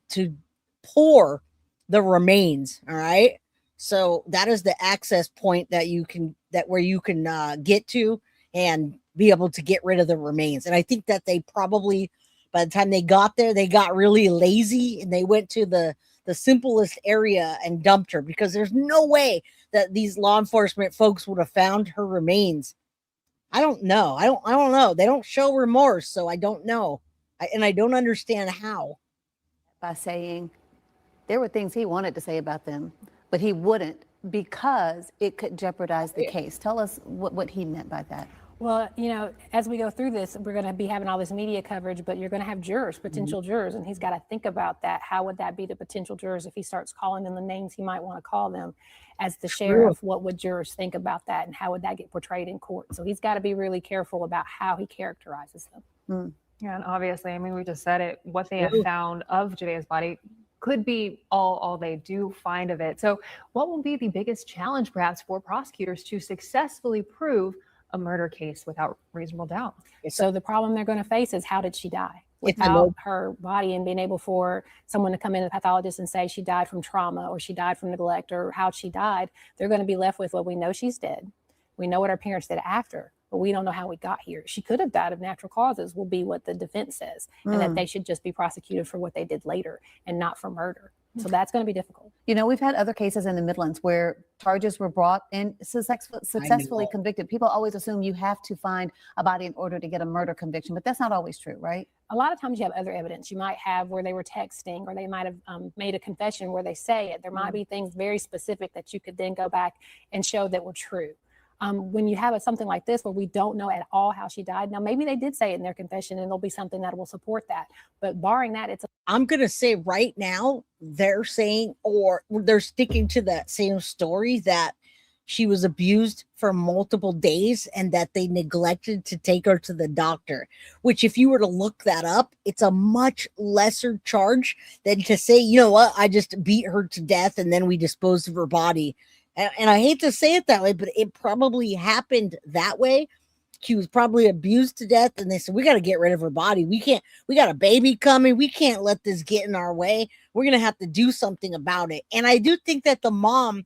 pour the remains. All right. So that is the access point where you can get to and be able to get rid of the remains. And I think that they probably, by the time they got there, they got really lazy and they went to the simplest area and dumped her, because there's no way that these law enforcement folks would have found her remains. I don't know. I don't know. They don't show remorse, so I don't know. And I don't understand how. By saying there were things he wanted to say about them, but he wouldn't because it could jeopardize the case. Tell us what he meant by that. Well, you know, as we go through this, we're going to be having all this media coverage, but you're going to have jurors, potential jurors, and he's got to think about that. How would that be to potential jurors if he starts calling them the names he might want to call them as the sheriff? What would jurors think about that, and how would that get portrayed in court? So he's got to be really careful about how he characterizes them. Yeah, and obviously, I mean, we just said it, what they have found of Javeayah's body could be all they do find of it. So what will be the biggest challenge perhaps for prosecutors to successfully prove a murder case without reasonable doubt? So the problem they're going to face is, how did she die? Without her body, and being able for someone to come in, a pathologist, and say she died from trauma or she died from neglect or how she died, they're going to be left with, well, we know she's dead. We know what our parents did after, but we don't know how we got here. She could have died of natural causes, will be what the defense says, and that they should just be prosecuted for what they did later and not for murder. So that's going to be difficult. You know, we've had other cases in the Midlands where charges were brought and successfully convicted. People always assume you have to find a body in order to get a murder conviction, but that's not always true, right? A lot of times you have other evidence. You might have where they were texting, or they might have made a confession where they say it. There might be things very specific that you could then go back and show that were true. When you have something like this where we don't know at all how she died, now maybe they did say it in their confession and there'll be something that will support that. But barring that, I'm going to say right now, they're saying, or they're sticking to that same story, that she was abused for multiple days and that they neglected to take her to the doctor, which, if you were to look that up, it's a much lesser charge than to say, you know what, I just beat her to death and then we disposed of her body. And I hate to say it that way, but it probably happened that way. She was probably abused to death, and they said, we got to get rid of her body. We got a baby coming. We can't let this get in our way. We're going to have to do something about it. And I do think that the mom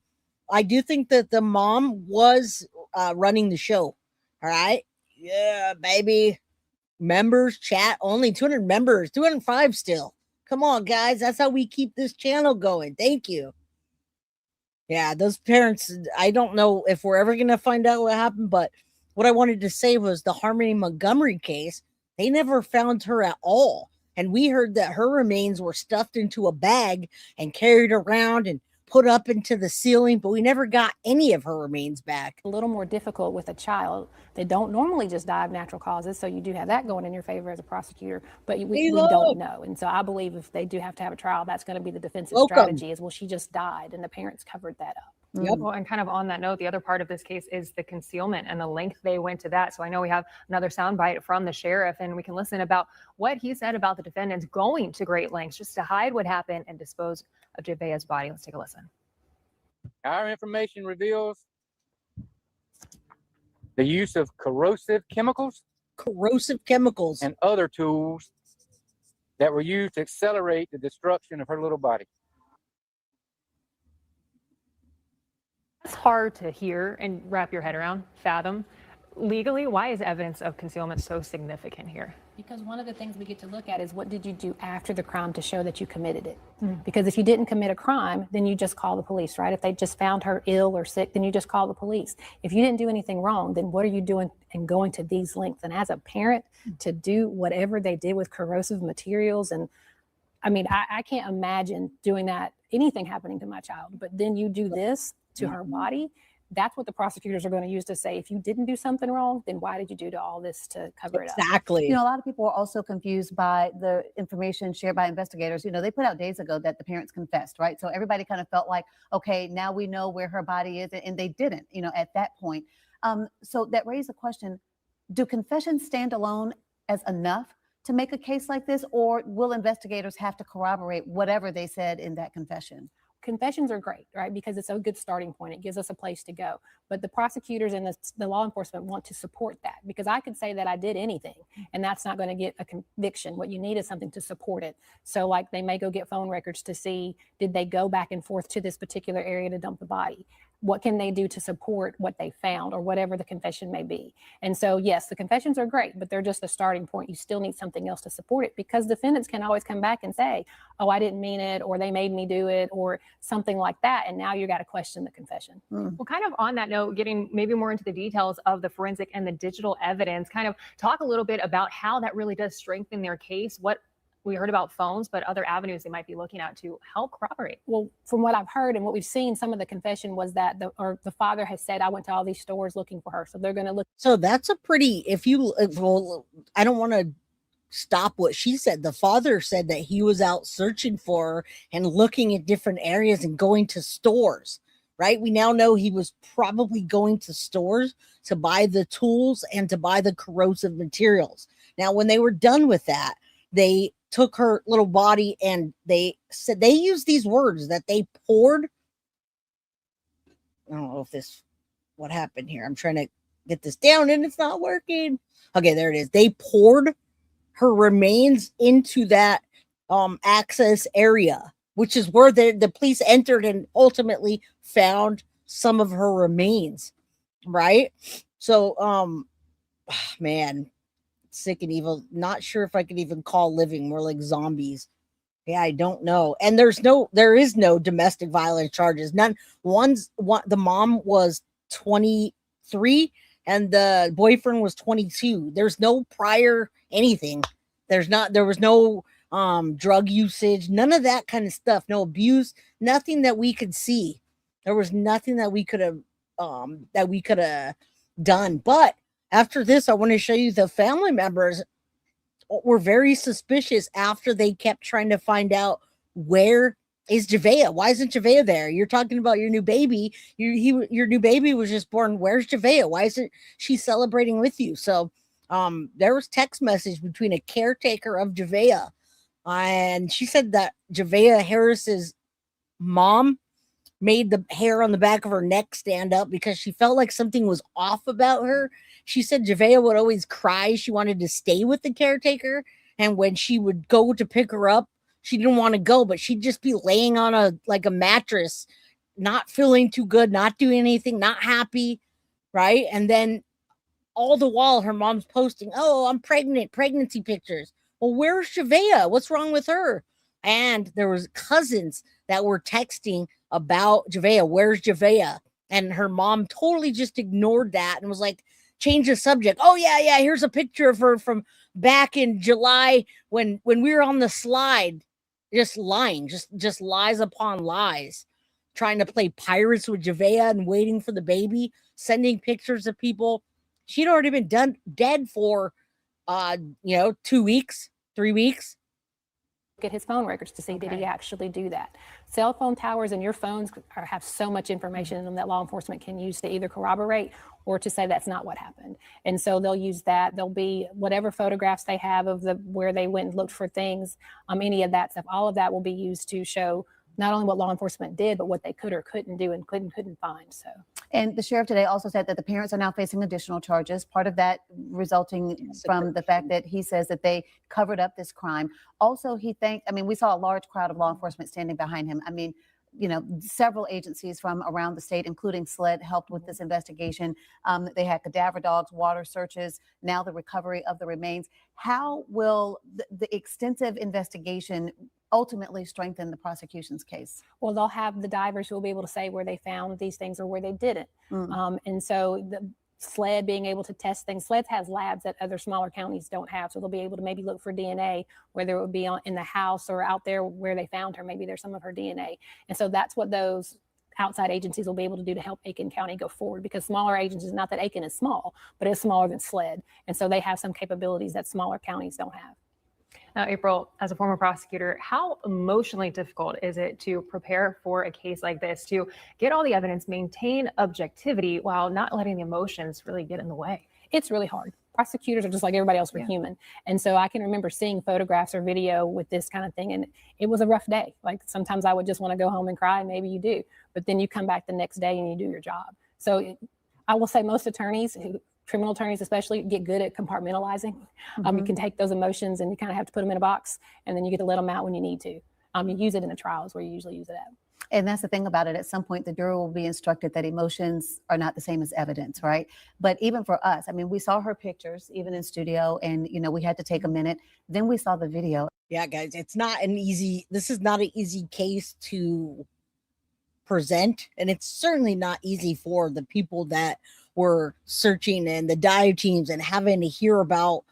was running the show. All right. Yeah, baby. Members, chat, only 200 members, 205 still. Come on, guys. That's how we keep this channel going. Thank you. Yeah, those parents, I don't know if we're ever going to find out what happened, but what I wanted to say was the Harmony Montgomery case, they never found her at all. And we heard that her remains were stuffed into a bag and carried around and put up into the ceiling, but we never got any of her remains back. A little more difficult with a child. They don't normally just die of natural causes, so you do have that going in your favor as a prosecutor, but we don't know. And so I believe if they do have to have a trial, that's going to be the defensive strategy is, well, she just died, and the parents covered that up. Yep. Well, and kind of on that note, the other part of this case is the concealment and the length they went to that. So I know we have another soundbite from the sheriff, and we can listen about what he said about the defendants going to great lengths just to hide what happened and dispose of Javeayah's body. Let's take a listen. Our information reveals the use of corrosive chemicals and other tools that were used to accelerate the destruction of her little body. It's hard to hear and wrap your head around, fathom. Legally, why is evidence of concealment so significant here? Because one of the things we get to look at is what did you do after the crime to show that you committed it? Because if you didn't commit a crime, then you just call the police, right? If they just found her ill or sick, then you just call the police. If you didn't do anything wrong, then what are you doing and going to these lengths? And as a parent, to do whatever they did with corrosive materials, and I mean, I can't imagine doing that, anything happening to my child, but then you do this to her body. That's what the prosecutors are going to use to say, if you didn't do something wrong, then why did you do all this to cover it up? Exactly. You know, a lot of people are also confused by the information shared by investigators. You know, they put out days ago that the parents confessed, right? So everybody kind of felt like, okay, now we know where her body is, and they didn't, you know, at that point. So that raised the question, do confessions stand alone as enough to make a case like this, or will investigators have to corroborate whatever they said in that confession? Confessions are great, right? Because it's a good starting point. It gives us a place to go. But the prosecutors and the law enforcement want to support that, because I could say that I did anything and that's not going to get a conviction. What you need is something to support it. So like they may go get phone records to see, did they go back and forth to this particular area to dump the body? What can they do to support what they found, or whatever the confession may be? And so, yes, the confessions are great, but they're just a starting point. You still need something else to support it, because defendants can always come back and say, oh, I didn't mean it, or they made me do it, or something like that. And now you got to question the confession. Well, kind of on that note, getting maybe more into the details of the forensic and the digital evidence, kind of talk a little bit about how that really does strengthen their case. What we heard about phones, but other avenues they might be looking at to help corroborate. Well, from what I've heard and what we've seen, some of the confession was that the father has said, I went to all these stores looking for her. So they're going to look. So that's a pretty, well, I don't want to stop what she said. The father said that he was out searching for her and looking at different areas and going to stores, right? We now know he was probably going to stores to buy the tools and to buy the corrosive materials. Now, when they were done with that, they took her little body and they said, they used these words that they poured. I don't know if this, what happened here. I'm trying to get this down and it's not working. Okay, there it is. They poured her remains into that access area, which is where the police entered and ultimately found some of her remains, right? So, man, sick and evil. Not sure if I could even call living, more like zombies. Yeah, I don't know. And there is no domestic violence charges. None. The mom was 23 and the boyfriend was 22. There's no prior anything. There was no drug usage, none of that kind of stuff, no abuse, nothing that we could see. There was nothing that we could have done. But after this, I want to show you the family members were very suspicious after they kept trying to find out, where is Javeayah? Why isn't Javeayah there? You're talking about your new baby. Your new baby was just born. Where's Javeayah? Why isn't she celebrating with you? So there was text message between a caretaker of Javeayah, and she said that Javeayah Harris's mom made the hair on the back of her neck stand up because she felt like something was off about her. She said Javeayah would always cry. She wanted to stay with the caretaker. And when she would go to pick her up, she didn't want to go, but she'd just be laying on a mattress, not feeling too good, not doing anything, not happy. Right. And then all the while her mom's posting, oh, I'm pregnant, pregnancy pictures. Well, where's Javeayah? What's wrong with her? And there was cousins that were texting about Javeayah. Where's Javeayah? And her mom totally just ignored that and was like, change the subject. Oh, yeah. Here's a picture of her from back in July when we were on the slide, just lying, just lies upon lies, trying to play pirates with Javeayah and waiting for the baby, sending pictures of people. She'd already been dead for, 2 weeks, 3 weeks. at his phone records to see did he actually do that. Cell phone towers and your phones have so much information in them that law enforcement can use to either corroborate or to say that's not what happened. And so they'll use that. There'll be whatever photographs they have of where they went and looked for things, any of that stuff. All of that will be used to show not only what law enforcement did, but what they could or couldn't do and couldn't find. So. And the sheriff today also said that the parents are now facing additional charges. Part of that resulting from the fact that he says that they covered up this crime. Also, we saw a large crowd of law enforcement standing behind him. Several agencies from around the state, including SLED, helped with this investigation. They had cadaver dogs, water searches, now the recovery of the remains. How will the extensive investigation ultimately strengthen the prosecution's case? Well, they'll have the divers who will be able to say where they found these things or where they didn't. And so the SLED being able to test things, SLED has labs that other smaller counties don't have. So they'll be able to maybe look for DNA, whether it would be in the house or out there where they found her. Maybe there's some of her DNA. And so that's what those outside agencies will be able to do to help Aiken County go forward, because smaller agencies, not that Aiken is small, but it's smaller than SLED. And so they have some capabilities that smaller counties don't have. Now, April, as a former prosecutor, how emotionally difficult is it to prepare for a case like this, to get all the evidence, maintain objectivity while not letting the emotions really get in the way? It's really hard. Prosecutors are just like everybody else. We're human. And so I can remember seeing photographs or video with this kind of thing, and it was a rough day. Like sometimes I would just want to go home and cry. Maybe you do, but then you come back the next day and you do your job. So I will say most attorneys, criminal attorneys especially, get good at compartmentalizing. You can take those emotions and you kind of have to put them in a box, and then you get to let them out when you need to. You use it in the trials where you usually use it at. And that's the thing about it. At some point, the juror will be instructed that emotions are not the same as evidence, right? But even for us, we saw her pictures even in studio, and we had to take a minute. Then we saw the video. Yeah, guys, this is not an easy case to present, and it's certainly not easy for the people that were searching and the dive teams and having to hear about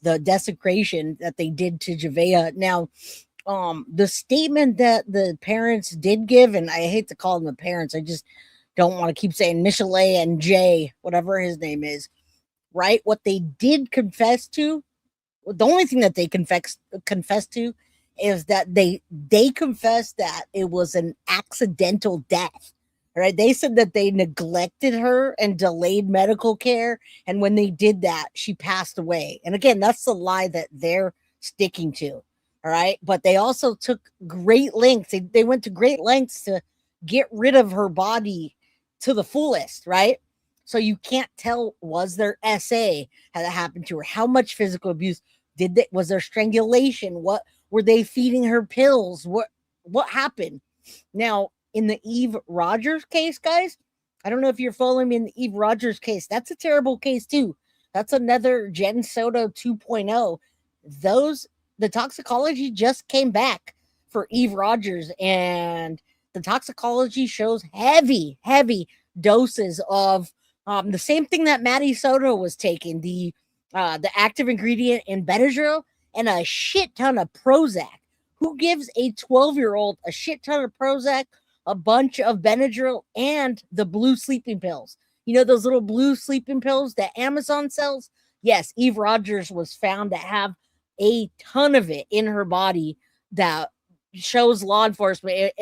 the desecration that they did to Javeayah. Now, the statement that the parents did give, and I hate to call them the parents, I just don't want to keep saying Michilae and Jay, whatever his name is, right? What they did confess to, the only thing that they confessed to is that they confessed that it was an accidental death. Right? They said that they neglected her and delayed medical care. And when they did that, she passed away. And again, that's the lie that they're sticking to. All right. But they also took great lengths. They went to great lengths to get rid of her body to the fullest. Right. So you can't tell, was there SA had it happened to her? How much physical abuse was there strangulation? What were they feeding her pills? What happened? Now, in the Eve Rogers case, guys, I don't know if you're following me in the Eve Rogers case. That's a terrible case too. That's another Jen Soto 2.0. The toxicology just came back for Eve Rogers, and the toxicology shows heavy doses of the same thing that Maddie Soto was taking, the active ingredient in Benadryl and a shit ton of Prozac. Who gives a 12-year-old a shit ton of Prozac, a bunch of Benadryl, and the blue sleeping pills? You know, those little blue sleeping pills that Amazon sells? Yes, Eve Rogers was found to have a ton of it in her body that shows law enforcement.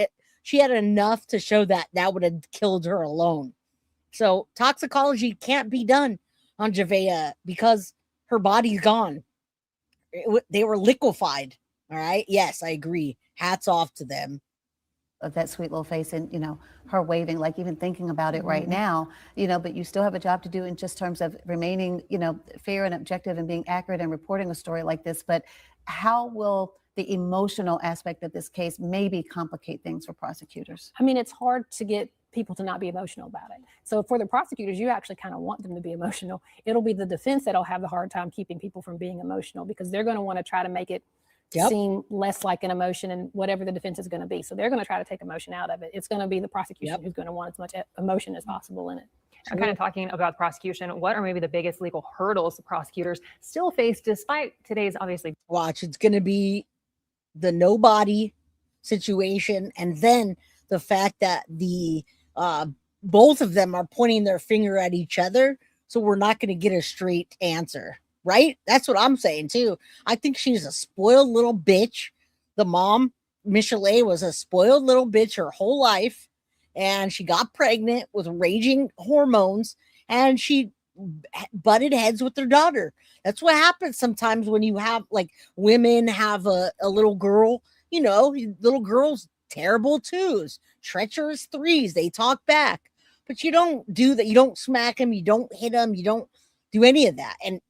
She had enough to show that would have killed her alone. So toxicology can't be done on Javeayah because her body's gone. They were liquefied. All right. Yes, I agree. Hats off to them. Of that sweet little face and, her waving, like even thinking about it right now, but you still have a job to do in just terms of remaining, fair and objective and being accurate and reporting a story like this. But how will the emotional aspect of this case maybe complicate things for prosecutors? It's hard to get people to not be emotional about it. So for the prosecutors, you actually kind of want them to be emotional. It'll be the defense that'll have the hard time keeping people from being emotional, because they're going to want to try to make it seem less like an emotion and whatever the defense is going to be. So they're going to try to take emotion out of it. It's going to be the prosecution who's going to want as much emotion as possible in it. I'm kind of talking about prosecution. What are maybe the biggest legal hurdles the prosecutors still face despite today's obviously? Watch, it's going to be the nobody situation, and then the fact that the both of them are pointing their finger at each other. So we're not going to get a straight answer. Right? That's what I'm saying too. I think she's a spoiled little bitch the mom, Michilae, was a spoiled little bitch her whole life, and she got pregnant with raging hormones, and she butted heads with their daughter. That's what happens sometimes when you have, like, women have a little girl. You know, little girls, terrible twos, treacherous threes. They talk back, but you don't do that. You don't smack them. You don't hit them. You don't do any of that. And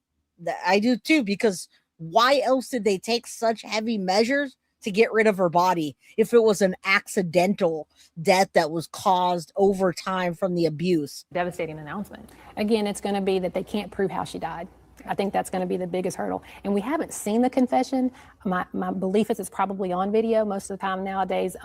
I do too, because why else did they take such heavy measures to get rid of her body if it was an accidental death that was caused over time from the abuse? Devastating announcement. Again, it's going to be that they can't prove how she died. I think that's going to be the biggest hurdle. And we haven't seen the confession. My belief is it's probably on video. Most of the time nowadays,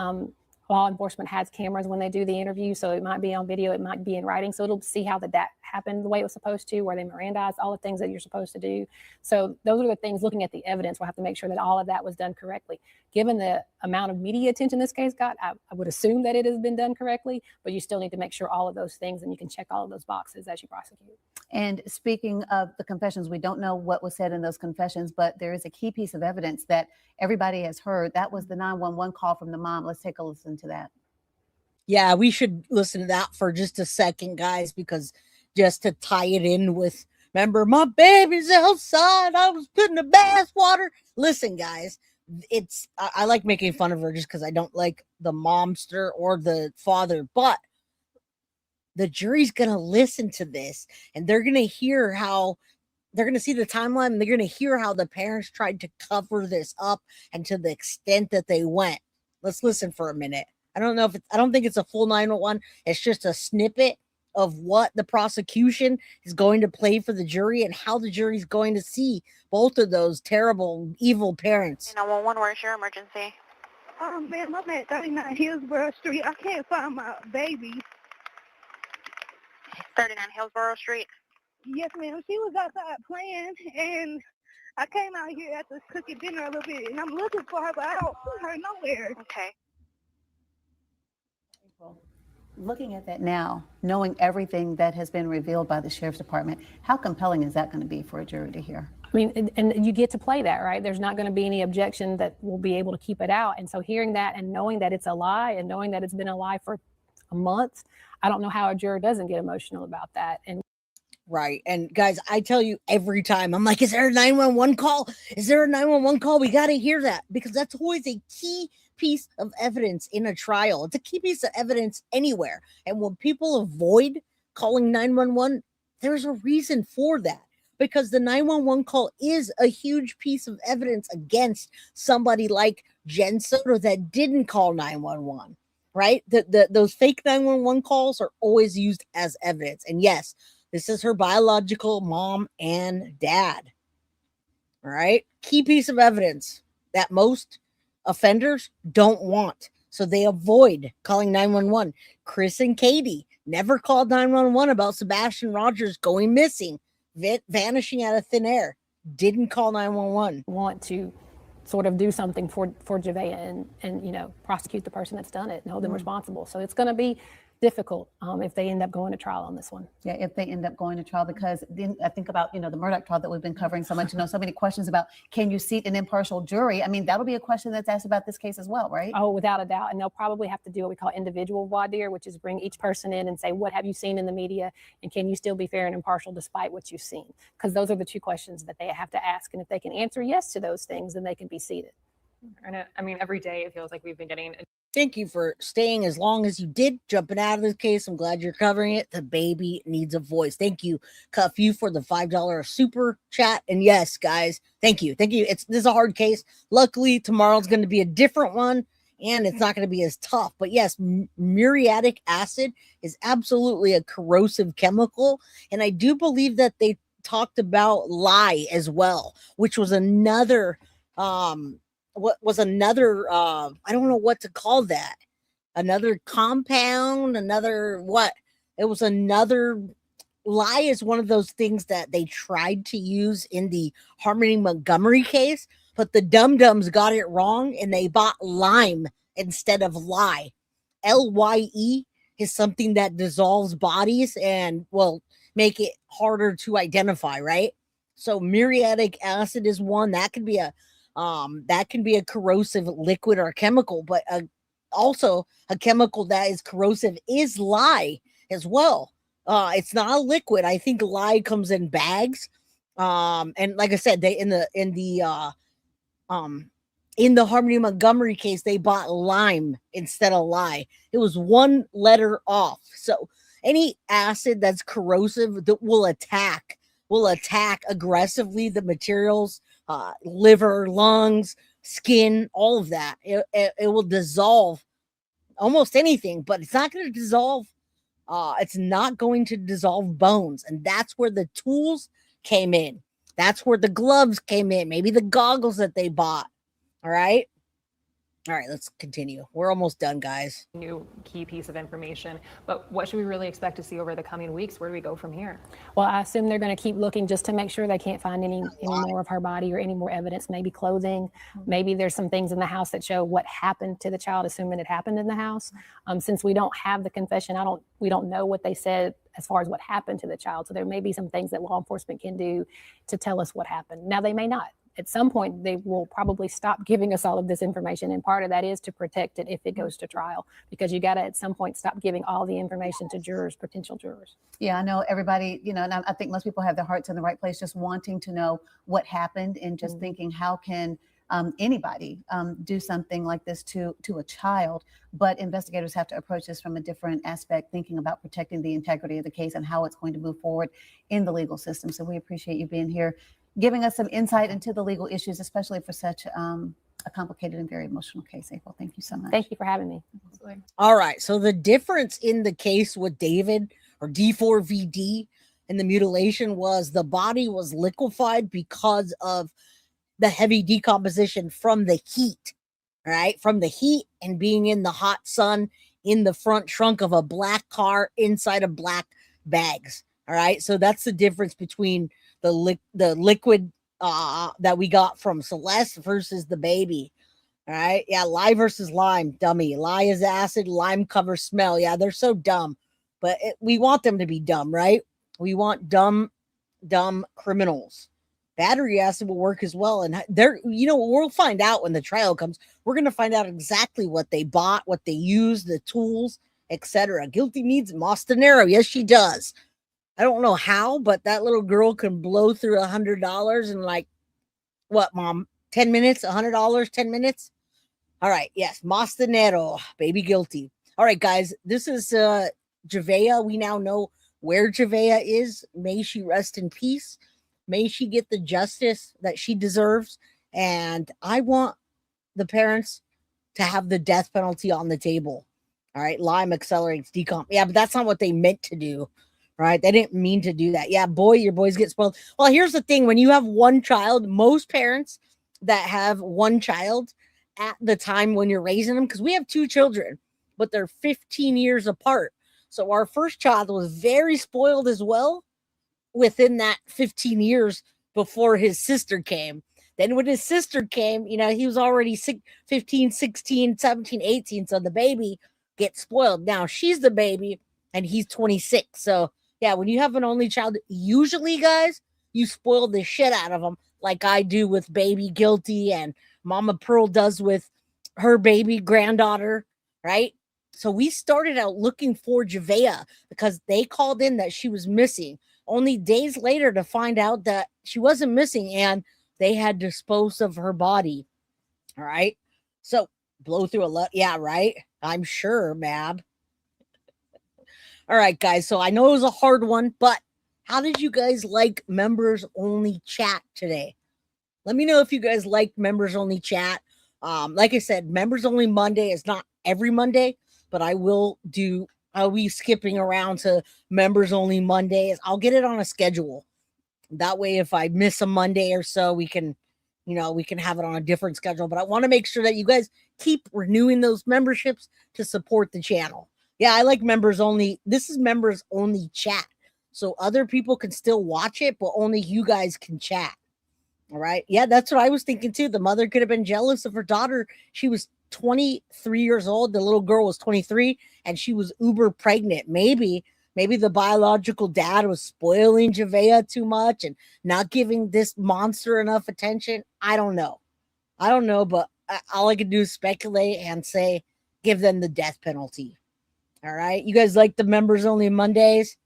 law enforcement has cameras when they do the interview, so it might be on video, it might be in writing, so it'll see how that happened the way it was supposed to, where they Mirandized, all the things that you're supposed to do. So those are the things, looking at the evidence, we'll have to make sure that all of that was done correctly. Given the amount of media attention this case got, I would assume that it has been done correctly, but you still need to make sure all of those things, and you can check all of those boxes as you prosecute. And speaking of the confessions, we don't know what was said in those confessions, but there is a key piece of evidence that everybody has heard. That was the 911 call from the mom. Let's take a listen to that. Yeah, we should listen to that for just a second, guys, because just to tie it in with, remember, my baby's outside, I was putting the bath water. Listen, guys, I like making fun of her just because I don't like the momster or the father, but the jury's going to listen to this, and they're going to hear how, they're going to see the timeline, and they're going to hear how the parents tried to cover this up and to the extent that they went. Let's listen for a minute. I don't think it's a full 911. It's just a snippet of what the prosecution is going to play for the jury and how the jury's going to see both of those terrible, evil parents. 911, where's your emergency? Ma'am, I'm at 39 Hillsborough Street. I can't find my baby. 39 Hillsborough Street. Yes, ma'am. She was outside playing, and I came out here after cooking dinner a little bit, and I'm looking for her, but I don't see her nowhere. Okay. Looking at that now, knowing everything that has been revealed by the sheriff's department, how compelling is that going to be for a jury to hear? I mean, and you get to play that, right? There's not going to be any objection that will be able to keep it out. And so hearing that and knowing that it's a lie and knowing that it's been a lie for a month, I don't know how a juror doesn't get emotional about that. And right. And guys, I tell you every time, I'm like, is there a 911 call? Is there a 911 call? We got to hear that, because that's always a key piece of evidence in a trial. It's a key piece of evidence anywhere. And when people avoid calling 911, there's a reason for that, because the 911 call is a huge piece of evidence against somebody like Jen Soto that didn't call 911, right? Those fake 911 calls are always used as evidence. And yes, this is her biological mom and dad. All right. Key piece of evidence that most offenders don't want. So they avoid calling 911. Chris and Katie never called 911 about Sebastian Rogers going missing, vanishing out of thin air. Didn't call 911. Want to sort of do something for Javeayah and you know, prosecute the person that's done it and hold them responsible. So it's going to be difficult if they end up going to trial on this one. Yeah, if they end up going to trial, because then I think about, you know, the Murdoch trial that we've been covering so much, you know, so many questions about, can you seat an impartial jury? I mean, that'll be a question that's asked about this case as well, right? Oh, without a doubt. And they'll probably have to do what we call individual voir dire, which is bring each person in and say, what have you seen in the media? And can you still be fair and impartial despite what you've seen? Because those are the two questions that they have to ask. And if they can answer yes to those things, then they can be seated. And I mean, every day it feels like we've been getting. Thank you for staying as long as you did, jumping out of this case. I'm glad you're covering it. The baby needs a voice. Thank you, Cuff You, for the $5 super chat. And yes, guys, thank you. Thank you. This is a hard case. Luckily, tomorrow's going to be a different one, and it's not going to be as tough. But yes, muriatic acid is absolutely a corrosive chemical. And I do believe that they talked about lye as well, which was another I don't know what to call that, another compound, it was another. Lye is one of those things that they tried to use in the Harmony Montgomery case, but the dum-dums got it wrong and they bought lime instead of lye. LYE is something that dissolves bodies and will make it harder to identify, right? So muriatic acid is one that could be a That can be a corrosive liquid or a chemical, but also a chemical that is corrosive is lye as well. It's not a liquid. I think lye comes in bags. And like I said, they in the Harmony Montgomery case, they bought lime instead of lye. It was one letter off. So any acid that's corrosive that will attack aggressively the materials, liver, lungs, skin, all of that. It will dissolve almost anything, but it's not going to dissolve. It's not going to dissolve bones. And that's where the tools came in. That's where the gloves came in. Maybe the goggles that they bought. All right. All right, let's continue. We're almost done, guys. New key piece of information, but what should we really expect to see over the coming weeks? Where do we go from here? Well, I assume they're going to keep looking just to make sure they can't find any more of her body or any more evidence, maybe clothing. Maybe there's some things in the house that show what happened to the child, assuming it happened in the house. Since we don't have the confession, we don't know what they said as far as what happened to the child. So there may be some things that law enforcement can do to tell us what happened. Now, they may not. At some point, they will probably stop giving us all of this information. And part of that is to protect it if it goes to trial, because you got to, at some point, stop giving all the information to jurors, potential jurors. Yeah, I know everybody, and I think most people have their hearts in the right place, just wanting to know what happened and just thinking, how can anybody do something like this to a child? But investigators have to approach this from a different aspect, thinking about protecting the integrity of the case and how it's going to move forward in the legal system. So we appreciate you being here, giving us some insight into the legal issues, especially for such a complicated and very emotional case. April, thank you so much. Thank you for having me. All right. So the difference in the case with David, or D4VD, and the mutilation was the body was liquefied because of the heavy decomposition from the heat, right? From the heat and being in the hot sun in the front trunk of a black car inside of black bags. All right. So that's the difference between the liquid that we got from Celeste versus the baby. All right. Yeah. Lye versus lime. Dummy. Lye is acid. Lime covers smell. Yeah. They're so dumb, but we want them to be dumb, right? We want dumb criminals. Battery acid will work as well. And we'll find out when the trial comes. We're going to find out exactly what they bought, what they used, the tools, etc. Guilty needs Mostanero. Yes, she does. I don't know how, but that little girl can blow through $100 in like, what, Mom? 10 minutes? $100, 10 minutes? All right. Yes. Mostanero, baby guilty. All right, guys. This is Javeayah. We now know where Javeayah is. May she rest in peace. May she get the justice that she deserves. And I want the parents to have the death penalty on the table. All right. Lime accelerates decomp. Yeah, but that's not what they meant to do. Right? They didn't mean to do that. Yeah, your boys get spoiled. Well, here's the thing. When you have one child, most parents that have one child at the time when you're raising them, because we have two children, but they're 15 years apart. So our first child was very spoiled as well within that 15 years before his sister came. Then when his sister came, he was already 15, 16, 17, 18. So the baby gets spoiled. Now she's the baby and he's 26. So yeah, when you have an only child, usually, guys, you spoil the shit out of them, like I do with baby guilty and Mama Pearl does with her baby granddaughter, right? So we started out looking for Javeayah because they called in that she was missing. Only days later to find out that she wasn't missing and they had disposed of her body. All right. So blow through a lot. Yeah, right. I'm sure, Mab. All right, guys. So I know it was a hard one, but how did you guys like members only chat today? Let me know if you guys like members only chat. Like I said, members only Monday is not every Monday, but I'll be skipping around to members only Mondays. I'll get it on a schedule. That way, if I miss a Monday or so, we can have it on a different schedule. But I want to make sure that you guys keep renewing those memberships to support the channel. Yeah, I like members only. This is members only chat. So other people can still watch it, but only you guys can chat. All right. Yeah, that's what I was thinking too. The mother could have been jealous of her daughter. She was 23 years old. The little girl was 23 and she was uber pregnant. Maybe the biological dad was spoiling Javeayah too much and not giving this monster enough attention. I don't know. I don't know, but all I can do is speculate and say, give them the death penalty. All right. You guys like the members only Mondays,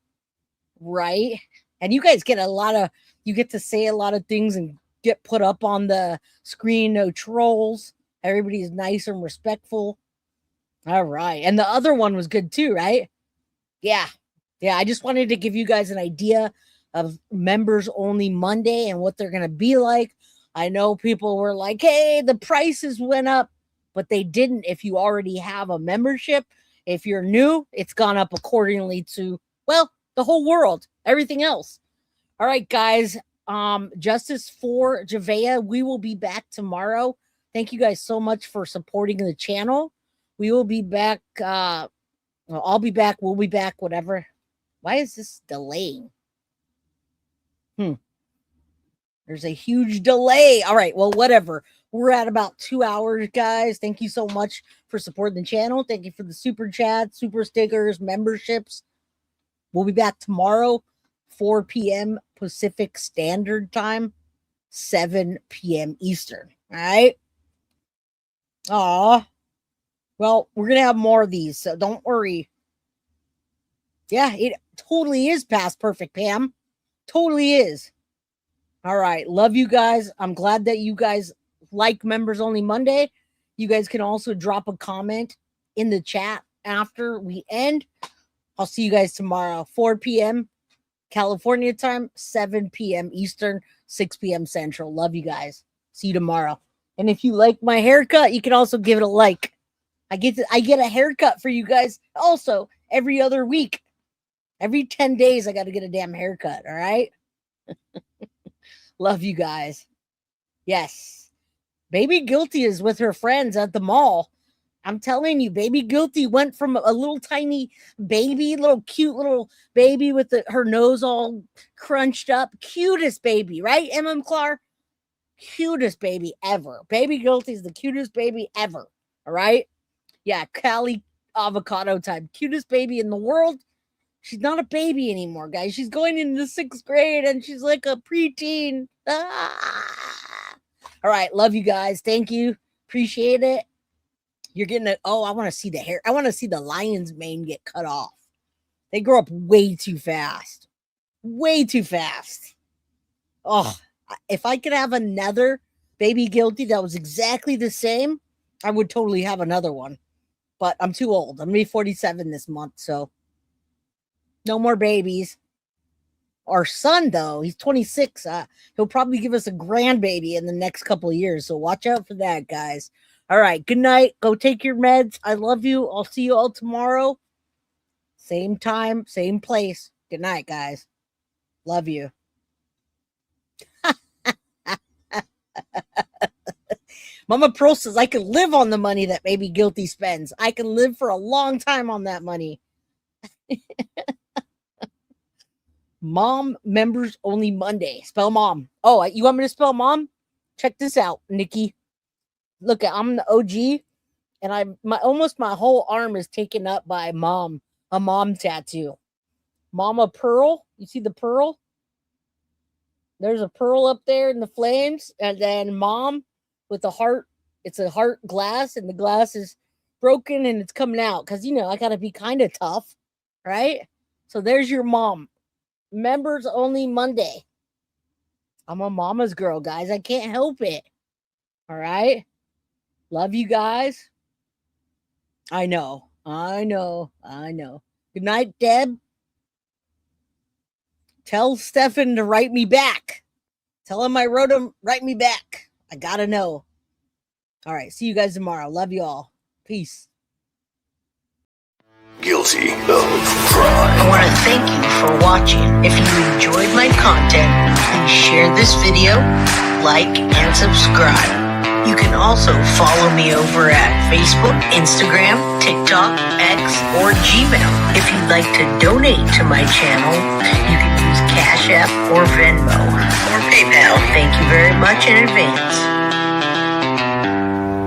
right? And you guys get you get to say a lot of things and get put up on the screen. No trolls. Everybody's nice and respectful. All right. And the other one was good too, right? Yeah. I just wanted to give you guys an idea of members only Monday and what they're going to be like. I know people were like, hey, the prices went up, but they didn't. If you already have a membership, if you're new, it's gone up accordingly to, well, the whole world, everything else. All right, guys. Justice for Javeayah. We will be back tomorrow. Thank you guys so much for supporting the channel. We will be back. I'll be back. We'll be back. Whatever. Why is this delaying? There's a huge delay. All right. Well, whatever. We're at about 2 hours, guys. Thank you so much for supporting the channel. Thank you for the super chat, super stickers, memberships. We'll be back tomorrow, 4 p.m. Pacific Standard Time, 7 p.m. Eastern. All right. Well, we're going to have more of these, so don't worry. Yeah, it totally is past perfect, Pam. Totally is. All right. Love you guys. I'm glad that you guys like Members Only Monday. You guys can also drop a comment in the chat after we end. I'll see you guys tomorrow, 4 p.m. California time, 7 p.m. Eastern, 6 p.m. Central. Love you guys. See you tomorrow. And if you like my haircut, you can also give it a like. I get a haircut for you guys also every other week. Every 10 days, I got to get a damn haircut. All right. Love you guys. Yes. Baby Guilty is with her friends at the mall. I'm telling you, Baby Guilty went from a little tiny baby, little cute little baby with her nose all crunched up. Cutest baby, right, MM Clark? Cutest baby ever. Baby Guilty is the cutest baby ever. All right? Yeah, Cali avocado type. Cutest baby in the world. She's not a baby anymore, guys. She's going into 6th grade and she's like a preteen. All right. Love you guys. Thank you. Appreciate it. You're getting it. Oh, I want to see the hair. I want to see the lion's mane get cut off. They grow up way too fast. Way too fast. Oh, if I could have another Baby Guilty that was exactly the same, I would totally have another one. But I'm too old. I'm going to be 47 this month, so no more babies. Our son, though, he's 26. He'll probably give us a grandbaby in the next couple of years. So watch out for that, guys. All right. Good night. Go take your meds. I love you. I'll see you all tomorrow. Same time, same place. Good night, guys. Love you. Mama Pro says I can live on the money that Baby Guilty spends. I can live for a long time on that money. Mom Members Only Monday. Spell mom. Oh, you want me to spell mom? Check this out, Nikki. Look, I'm the OG, and almost my whole arm is taken up by mom. A mom tattoo. Mama Pearl. You see the pearl? There's a pearl up there in the flames, and then mom with a heart. It's a heart glass, and the glass is broken and it's coming out because I gotta be kind of tough, right? So there's your mom. Members Only Monday. I'm a mama's girl, guys. I can't help it. All right. Love you guys. I know. Good night, Deb. Tell Stefan to write me back. Tell him I wrote him, write me back. I gotta know. All right. See you guys tomorrow. Love you all. Peace. Guilty of crime. I want to thank you for watching. If you enjoyed my content, please share this video, like, and subscribe. You can also follow me over at Facebook, Instagram, TikTok, X, or Gmail. If you'd like to donate to my channel, you can use Cash App or Venmo or PayPal. Thank you very much in advance.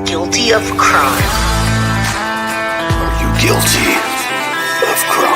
Guilty of crime. Are you guilty of crime?